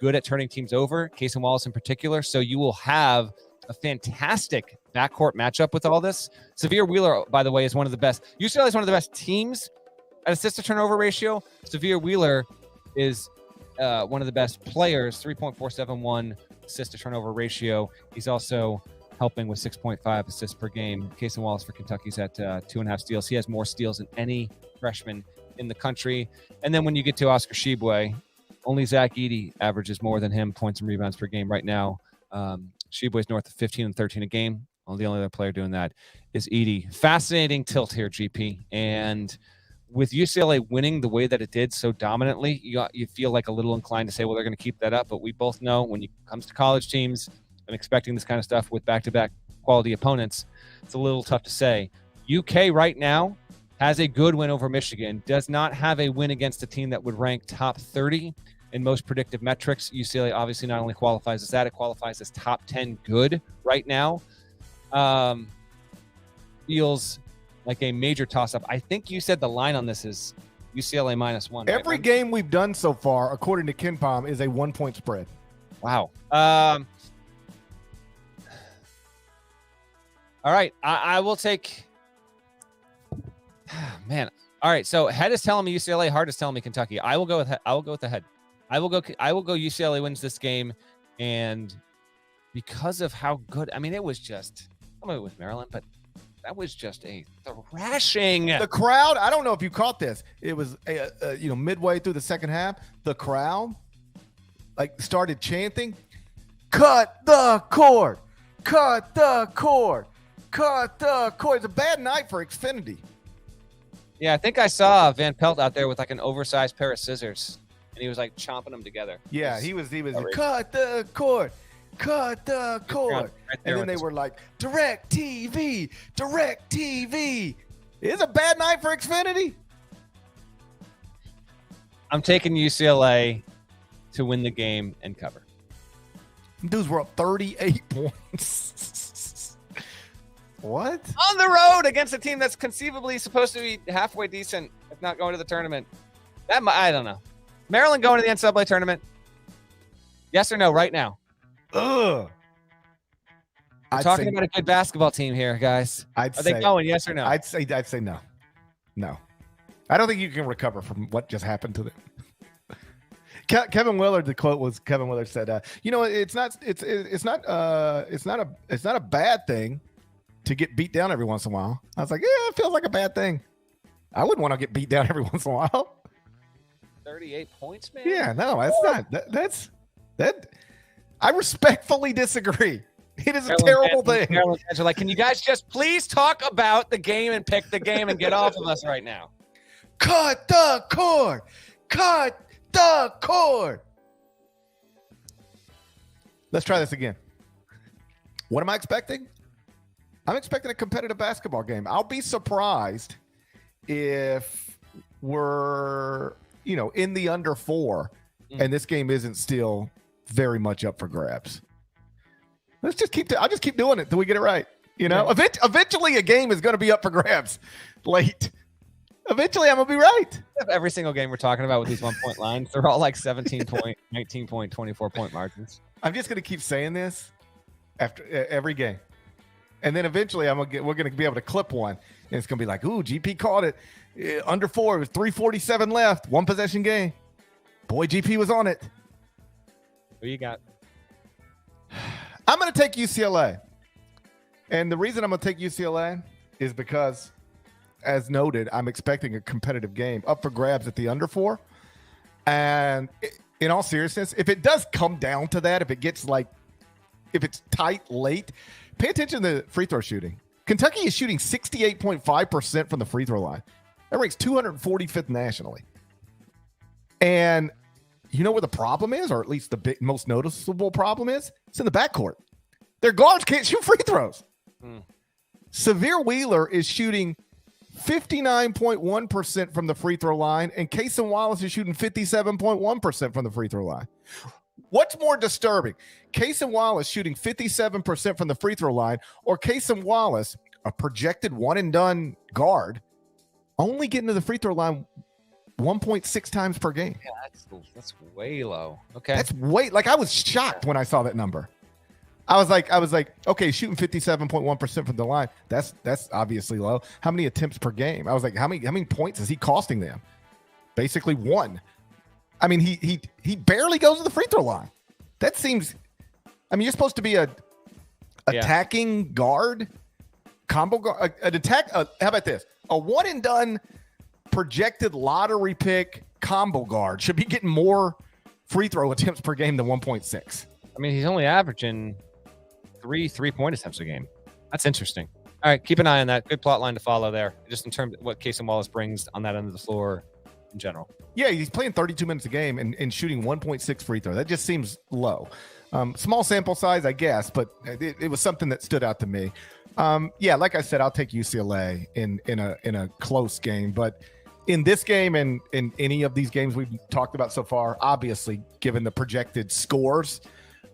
good at turning teams over, Case and Wallace in particular. So you will have a fantastic backcourt matchup with all this. Severe Wheeler, by the way, is one of the best. UCLA is one of the best teams at assist to turnover ratio. Severe Wheeler is one of the best players, 3.471 assist to turnover ratio. He's also helping with 6.5 assists per game. Case and Wallace for Kentucky's at 2.5 steals. He has more steals than any freshman in the country. And then when you get to Oscar Tshiebwe, only Zach Edey averages more than him points and rebounds per game right now. Tshiebwe's north of 15 and 13 a game. Well, the only other player doing that is Edey. Fascinating tilt here, GP. And with UCLA winning the way that it did so dominantly, you feel like a little inclined to say, well, they're going to keep that up. But we both know when it comes to college teams and expecting this kind of stuff with back-to-back quality opponents, it's a little tough to say. UK right now has a good win over Michigan, does not have a win against a team that would rank top 30 in most predictive metrics. UCLA obviously not only qualifies as that, it qualifies as top 10 good right now. Feels like a major toss-up. I think you said the line on this is UCLA -1. Every right? game we've done so far, according to KenPom, is a 1-point spread. Wow. All right, I will take. Man, all right. So head is telling me UCLA, heart is telling me Kentucky. I will go with. I will go with the head. I will go UCLA wins this game, and because of how good. I mean, it was just. I'm going with Maryland, but that was just a thrashing. The crowd. I don't know if you caught this. It was midway through the second half. The crowd started chanting, "Cut the cord! Cut the cord! Cut the cord!" It's a bad night for Xfinity. Yeah, I think I saw Van Pelt out there with like an oversized pair of scissors, and he was like chomping them together. Yeah, he was cut the cord, cut the cord, right, and then they were like, direct TV. It's a bad night for Xfinity. I'm taking UCLA to win the game and cover. Dudes were up 38 points. What? On the road against a team that's conceivably supposed to be halfway decent, if not going to the tournament. I don't know. Maryland going to the NCAA tournament? Yes or no right now? Ugh. We're talking about a good basketball team here, guys. Are they going, yes or no? I'd say no. No. I don't think you can recover from what just happened to them. Kevin Willard, the quote was Kevin Willard said, it's not a bad thing to get beat down every once in a while. I was like, yeah, it feels like a bad thing. I wouldn't want to get beat down every once in a while. 38 points, man. Yeah, no, that's not. That's I respectfully disagree. It is a terrible thing. Maryland fans are like, can you guys just please talk about the game and pick the game and get off of us right now? Cut the cord. Cut the cord. Let's try this again. What am I expecting? I'm expecting a competitive basketball game. I'll be surprised if we're, in the under 4 and this game isn't still very much up for grabs. I'll just keep doing it till we get it right. Eventually a game is going to be up for grabs late. Eventually I'm going to be right. Every single game we're talking about with these 1-point lines, they're all like 17 point, 19 point, 24 point margins. I'm just going to keep saying this after every game. And then eventually we're going to be able to clip one. And it's going to be like, ooh, GP called it. Under 4, it was 3:47 left. 1 possession game. Boy, GP was on it. Who you got? I'm going to take UCLA. And the reason I'm going to take UCLA is because, as noted, I'm expecting a competitive game up for grabs at the under 4. And in all seriousness, if it does come down to that, if it's tight late, pay attention to free throw shooting. Kentucky is shooting 68.5% from the free throw line. That ranks 245th nationally. And you know where the problem is, or at least the most noticeable problem is? It's in the backcourt. Their guards can't shoot free throws. Severe Wheeler is shooting 59.1% from the free throw line, and Cason Wallace is shooting 57.1% from the free throw line. What's more disturbing? Cason Wallace shooting 57% from the free throw line, or Cason Wallace, a projected one-and-done guard, only getting to the free throw line 1.6 times per game. Yeah, that's way low. Okay. That's way, like, I was shocked when I saw that number. I was like, okay, shooting 57.1% from the line. That's obviously low. How many attempts per game? I was like, how many points is he costing them? Basically one. I mean, he barely goes to the free throw line. That seems, I mean, you're supposed to be a attacking guard, combo guard, an attack. How about this? A one and done projected lottery pick combo guard should be getting more free throw attempts per game than 1.6. I mean, he's only averaging 3-point attempts a game. That's interesting. All right, keep an eye on that. Good plot line to follow there, just in terms of what Cason Wallace brings on that end of the floor in general. Yeah, he's playing 32 minutes a game and shooting 1.6 free throw. That just seems low. Small sample size, I guess, but it was something that stood out to me. Yeah, like I said, I'll take UCLA in a close game, but in this game and in any of these games we've talked about so far, obviously, given the projected scores,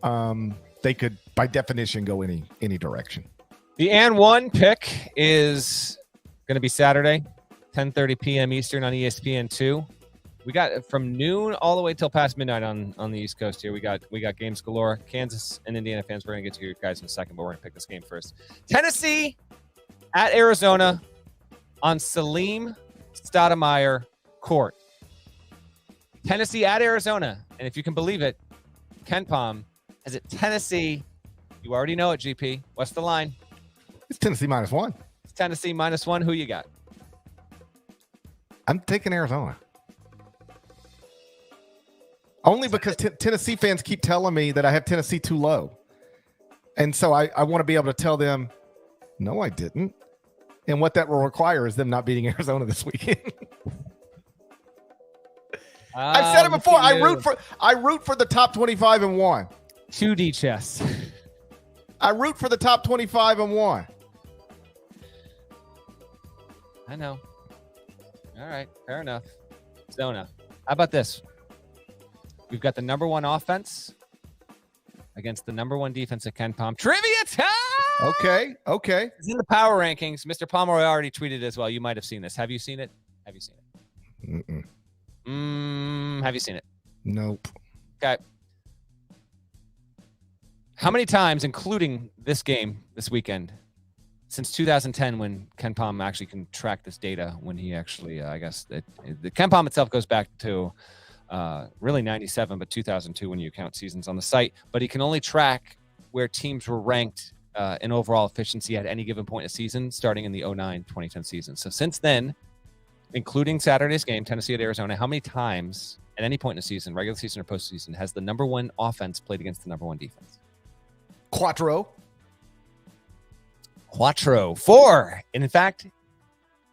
they could, by definition, go any direction. The and one pick is going to be Saturday, 10:30 p.m. Eastern on ESPN2. We got from noon all the way till past midnight on the East Coast here. We got games galore. Kansas and Indiana fans, we're going to get to you guys in a second, but we're going to pick this game first. Tennessee at Arizona on Salim Stoudemire Court. Tennessee at Arizona. And if you can believe it, Ken Pom has it Tennessee. You already know it, GP. What's the line? It's Tennessee -1. It's Tennessee -1. Who you got? I'm taking Arizona. Only because Tennessee fans keep telling me that I have Tennessee too low. And so I want to be able to tell them, no, I didn't. And what that will require is them not beating Arizona this weekend. I've said it before. I root for the top 25 and 1. 2D chess. I root for the top 25 and 1. I know. All right. Fair enough. Zona. How about this? We've got the number one offense against the number one defense at Ken Pom. Trivia time! Okay. It's in the power rankings. Mr. Pomeroy already tweeted as well. You might have seen this. Have you seen it? Have you seen it? Have you seen it? Nope. Okay. How many times, including this game this weekend, since 2010, when Ken Pom actually can track this data, when he actually, I guess, the Ken Pom itself goes back to really 97, but 2002 when you count seasons on the site. But he can only track where teams were ranked in overall efficiency at any given point of season, starting in the 2009-2010 season. So since then, including Saturday's game, Tennessee at Arizona, how many times at any point in the season, regular season or postseason, has the number one offense played against the number one defense? Quattro. 4. And in fact,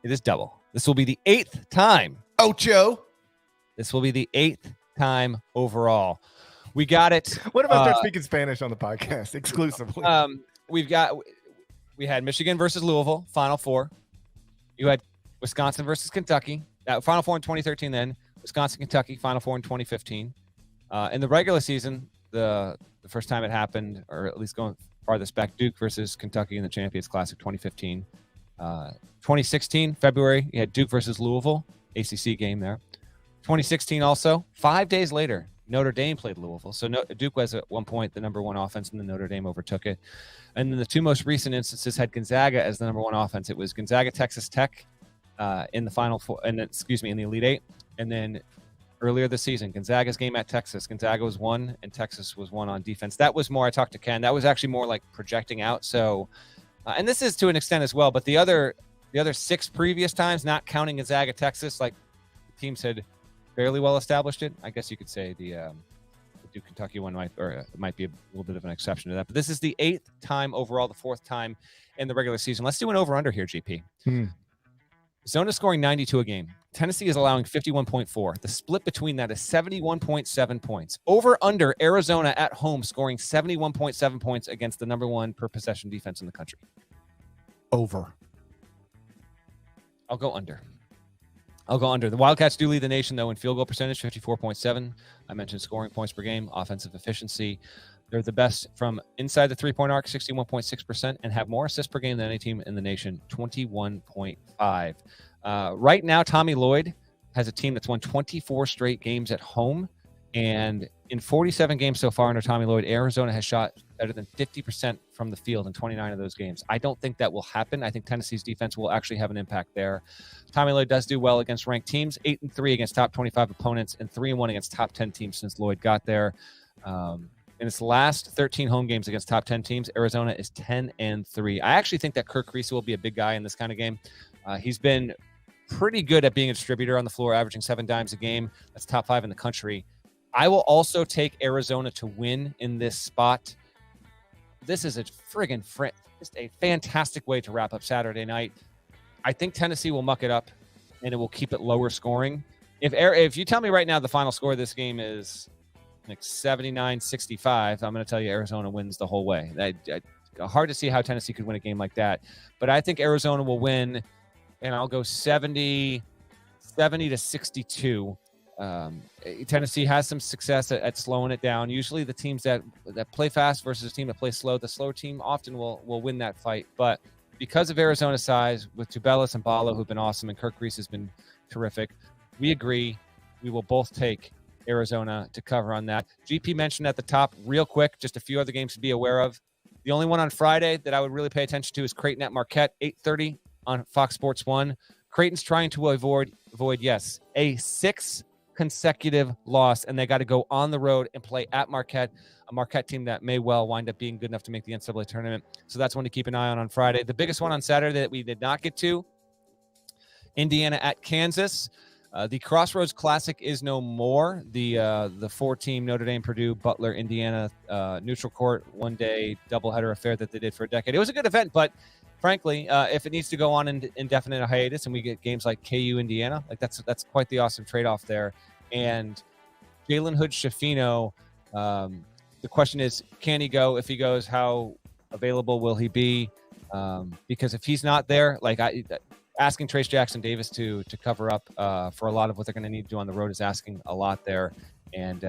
it is double. This will be the 8th time. Ocho. This will be the 8th time overall. We got it. What if I start speaking Spanish on the podcast exclusively? We had Michigan versus Louisville, Final Four. You had Wisconsin versus Kentucky, Final Four in 2013. Then Wisconsin, Kentucky, Final Four in 2015. In the regular season, the first time it happened, or at least going farthest back, Duke versus Kentucky in the Champions Classic 2015. 2016, February, you had Duke versus Louisville, ACC game there. 2016 also, 5 days later, Notre Dame played Louisville. So Duke was at one point the number one offense, and then Notre Dame overtook it. And then the two most recent instances had Gonzaga as the number one offense. It was Gonzaga, Texas Tech in the Final Four, in the Elite Eight. And then earlier this season, Gonzaga's game at Texas. Gonzaga was 1 and Texas was 1 on defense. That was more, I talked to Ken, that was actually more like projecting out. So, and this is to an extent as well, but the other 6 previous times, not counting Gonzaga, Texas, like the teams had fairly well established it. I guess you could say the Duke Kentucky one might be a little bit of an exception to that. But this is the 8th time overall, the 4th time in the regular season. Let's do an over-under here, GP. Zona scoring 92 a game. Tennessee is allowing 51.4. The split between that is 71.7 points. Over-under Arizona at home scoring 71.7 points against the number one per possession defense in the country. Over. I'll go under. The Wildcats do lead the nation, though, in field goal percentage, 54.7. I mentioned scoring points per game, offensive efficiency. They're the best from inside the three-point arc, 61.6%, and have more assists per game than any team in the nation, 21.5. Right now, Tommy Lloyd has a team that's won 24 straight games at home. And in 47 games so far under Tommy Lloyd, Arizona has shot better than 50% from the field in 29 of those games. I don't think that will happen. I think Tennessee's defense will actually have an impact there. Tommy Lloyd does do well against ranked teams, 8-3 against top 25 opponents, and 3-1 against top 10 teams since Lloyd got there. In its last 13 home games against top 10 teams, Arizona is 10-3. I actually think that Kirk Reese will be a big guy in this kind of game. He's been pretty good at being a distributor on the floor, averaging 7 dimes a game. That's top 5 in the country. I will also take Arizona to win in this spot. This is a just a fantastic way to wrap up Saturday night. I think Tennessee will muck it up, and it will keep it lower scoring. If you tell me right now the final score of this game is like 79-65, I'm going to tell you Arizona wins the whole way. Hard to see how Tennessee could win a game like that. But I think Arizona will win, and I'll go 70-62. Tennessee has some success at slowing it down. Usually the teams that play fast versus a team that plays slow, the slower team often will win that fight. But because of Arizona's size, with Tubelis and Balo, who've been awesome, and Kirk Reese has been terrific, we agree we will both take Arizona to cover on that. GP mentioned at the top, real quick, just a few other games to be aware of. The only one on Friday that I would really pay attention to is Creighton at Marquette, 8:30 on Fox Sports 1. Creighton's trying to avoid a 6 consecutive loss, and they got to go on the road and play at Marquette, a Marquette team that may well wind up being good enough to make the NCAA tournament. So that's one to keep an eye on Friday. The biggest one on Saturday that we did not get to, Indiana at Kansas. The Crossroads Classic is no more. The 4-team Notre Dame, Purdue, Butler, Indiana neutral court one-day doubleheader affair that they did for a decade. It was a good event, but frankly, if it needs to go on in indefinite hiatus and we get games like KU, Indiana, like that's quite the awesome trade-off there. And Jalen Hood-Schifino, the question is, can he go? If he goes, how available will he be? Because if he's not there, asking Trace Jackson Davis to cover up for a lot of what they're going to need to do on the road is asking a lot there. And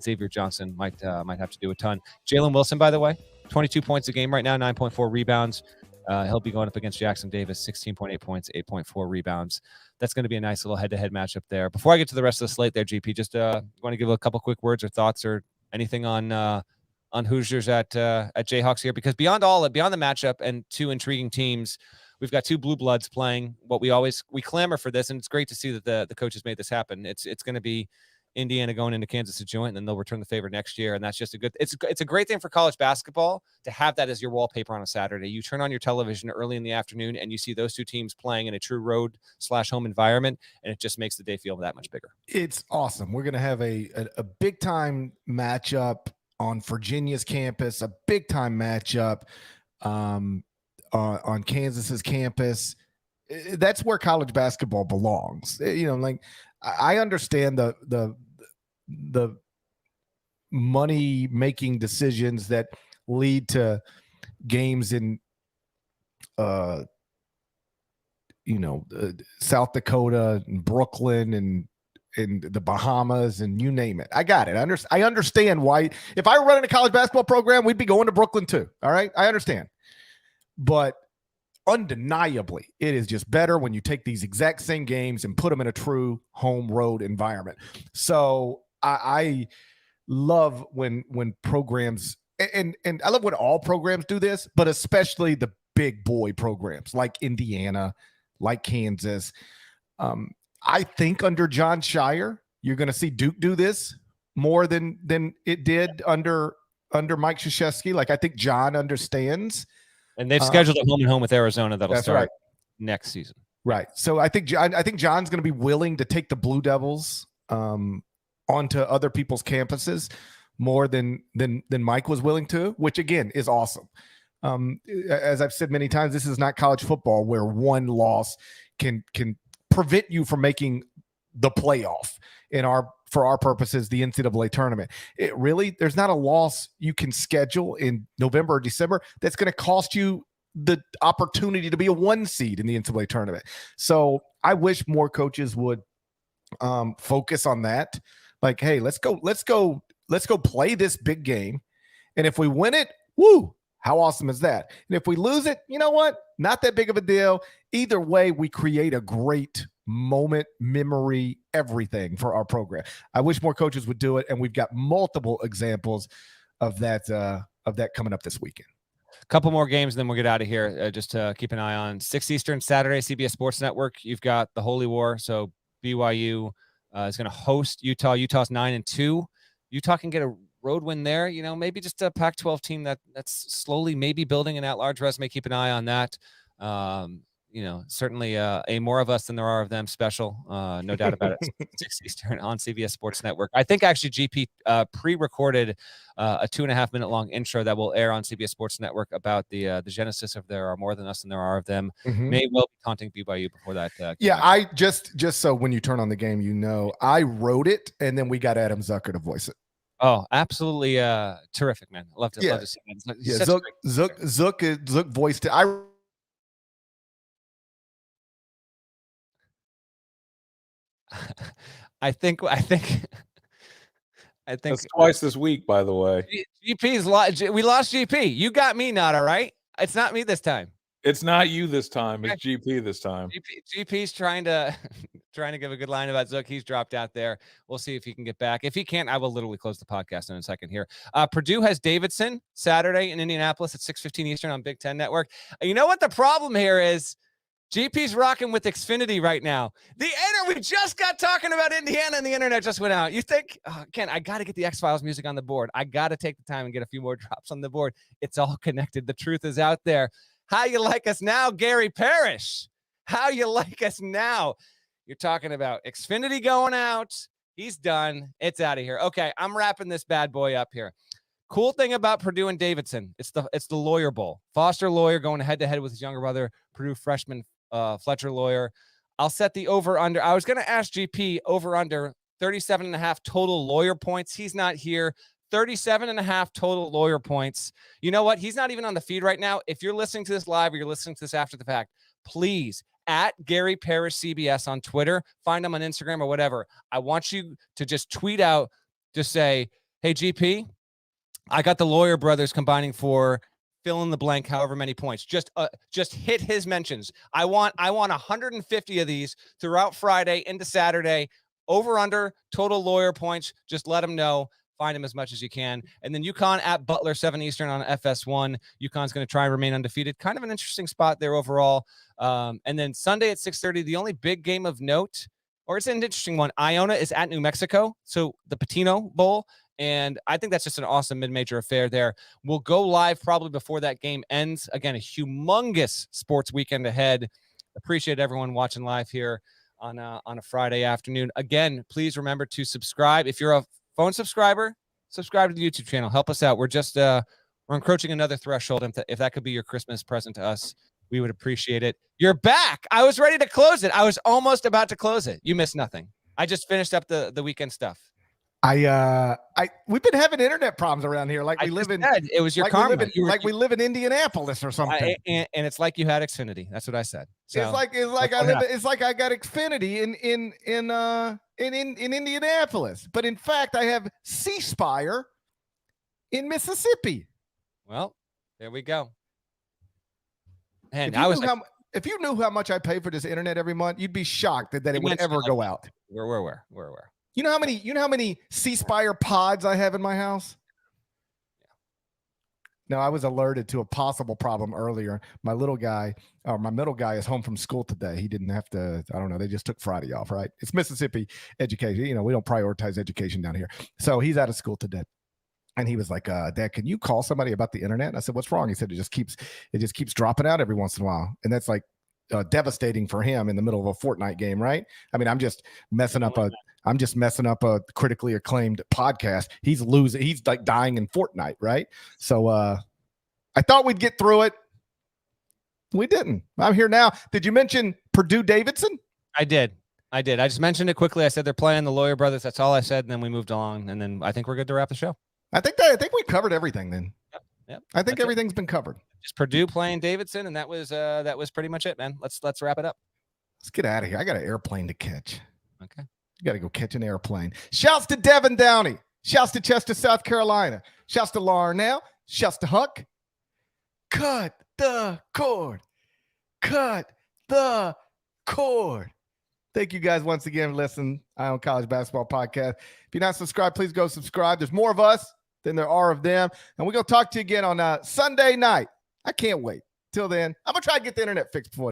Xavier Johnson might have to do a ton. Jalen Wilson, by the way, 22 points a game right now, 9.4 rebounds. He'll be going up against Jackson Davis, 16.8 points, 8.4 rebounds. That's going to be a nice little head-to-head matchup there. Before I get to the rest of the slate there, GP, just want to give a couple quick words or thoughts or anything on Hoosiers at Jayhawks here, because beyond the matchup and two intriguing teams, we've got two blue bloods playing what we clamor for this, and it's great to see that the coaches made this happen. It's going to be Indiana going into Kansas to join, and then they'll return the favor next year. And that's just it's a great thing for college basketball to have that as your wallpaper on a Saturday. You turn on your television early in the afternoon and you see those two teams playing in a true road/home environment, and it just makes the day feel that much bigger. It's awesome. We're going to have a big time matchup on Virginia's campus, a big time matchup on Kansas's campus. That's where college basketball belongs. I understand the money making decisions that lead to games in South Dakota and Brooklyn and the Bahamas and you name it. I got it. I understand why. If I were running a college basketball program, we'd be going to Brooklyn too. All right. I understand. But undeniably, it is just better when you take these exact same games and put them in a true home road environment. So I love when programs and I love when all programs do this, but especially the big boy programs like Indiana, like Kansas. I think under John Shire, you're going to see Duke do this more than it did under Mike Krzyzewski. Like, I think John understands. And they've scheduled a home and home with Arizona that'll start next season. Right. So I think John's going to be willing to take the Blue Devils onto other people's campuses more than Mike was willing to, which again is awesome. As I've said many times, this is not college football where one loss can prevent you from making the playoff for our purposes, the NCAA tournament. There's not a loss you can schedule in November or December that's going to cost you the opportunity to be a 1 seed in the NCAA tournament. So I wish more coaches would focus on that. Like, hey, let's go play this big game. And if we win it, woo, how awesome is that? And if we lose it, you know what? Not that big of a deal. Either way, we create a great moment, memory, everything for our program. I wish more coaches would do it. And we've got multiple examples of that coming up this weekend. A couple more games, and then we'll get out of here. Just to keep an eye on 6 Eastern Saturday, CBS Sports Network. You've got the Holy War. So BYU is going to host Utah. Utah's 9-2. Utah can get a road win there. You know, maybe just a Pac-12 team that's slowly maybe building an at-large resume. Keep an eye on that. You know, certainly a more of us than there are of them special. No doubt about it. 6 Eastern on CBS Sports Network. I think actually GP pre-recorded a 2.5 minute long intro that will air on CBS Sports Network about the genesis of there are more than us than there are of them. May well be taunting BYU before that. Yeah, I just so when you turn on the game, you know, I wrote it and then we got Adam Zucker to voice it. Oh, absolutely terrific, man. Love to see that. Yeah, Zook voiced it. I think that's twice this week, by the way. GP's we lost GP. You got me, not all right. It's not me this time. It's not you this time. It's GP this time. GP's trying to give a good line about Zook. He's dropped out there. We'll see if he can get back. If he can't, I will literally close the podcast in a second here. Purdue has Davidson Saturday in Indianapolis at 6:15 Eastern on Big Ten Network. You know what the problem here is? GP's rocking with Xfinity right now. We just got talking about Indiana and the internet just went out. You think, Ken, I got to get the X-Files music on the board. I got to take the time and get a few more drops on the board. It's all connected. The truth is out there. How you like us now, Gary Parrish? How you like us now? You're talking about Xfinity going out. He's done. It's out of here. Okay, I'm wrapping this bad boy up here. Cool thing about Purdue and Davidson, it's the Lawyer Bowl. Foster Lawyer going head-to-head with his younger brother, Purdue freshman Fletcher Lawyer. I'll set the over-under. I was going to ask GP over-under 37.5 total Lawyer points. He's not here. 37.5 total Lawyer points. You know what? He's not even on the feed right now. If you're listening to this live or you're listening to this after the fact, please, at Gary Parrish CBS on Twitter, find him on Instagram or whatever. I want you to just tweet out, just say, hey, GP, I got the Lawyer brothers combining for fill in the blank, however many points. Just hit his mentions. I want 150 of these throughout Friday into Saturday. Over under total Lawyer points. Just let him know. Find him as much as you can. And then UConn at Butler, 7 Eastern on FS1. UConn's going to try and remain undefeated. Kind of an interesting spot there overall. And then Sunday at 6:30, the only big game of note, or it's an interesting one. Iona is at New Mexico, so the Patino Bowl. And I think that's just an awesome mid-major affair there. We'll go live probably before that game ends. Again, a humongous sports weekend ahead. Appreciate everyone watching live here on a Friday afternoon. Again, please remember to subscribe. If you're a phone subscriber, subscribe to the YouTube channel. Help us out. We're just we're encroaching another threshold. If that could be your Christmas present to us, we would appreciate it. You're back. I was ready to close it. I was almost about to close it. You missed nothing. I just finished up the weekend stuff. We've been having internet problems around here. Like we live in, it was your karma. We live in Indianapolis or something. And it's like you had Xfinity. That's what I said. So, it's like I got Xfinity in Indianapolis, but in fact I have C Spire in Mississippi. Well, there we go. And if you knew how much I pay for this internet every month, you'd be shocked that it would ever go out. Where? You know how many C Spire pods I have in my house? No, I was alerted to a possible problem earlier. My middle guy is home from school today. He didn't have to, I don't know, they just took Friday off, right? It's Mississippi education. You know, we don't prioritize education down here. So he's out of school today. And he was like, Dad, can you call somebody about the internet? And I said, what's wrong? He said, it just keeps dropping out every once in a while. And that's like devastating for him in the middle of a Fortnite game, right? I mean, I'm just messing up a critically acclaimed podcast. He's like dying in Fortnite, right? So I thought we'd get through it. We didn't. I'm here now. Did you mention Purdue Davidson? I did. I just mentioned it quickly. I said they're playing the Lawyer brothers. That's all I said. And then we moved along. And then I think we're good to wrap the show. I think we covered everything then. Yep. I think everything's been covered. Just Purdue playing Davidson, and that was pretty much it, man. Let's wrap it up. Let's get out of here. I got an airplane to catch. Okay. You got to go catch an airplane. Shouts to Devin Downey. Shouts to Chester, South Carolina. Shouts to Larnell. Shouts to Huck. Cut the cord. Cut the cord. Thank you guys once again for listening. Ion College Basketball Podcast. If you're not subscribed, please go subscribe. There's more of us than there are of them. And we're going to talk to you again on Sunday night. I can't wait. Till then, I'm going to try to get the internet fixed before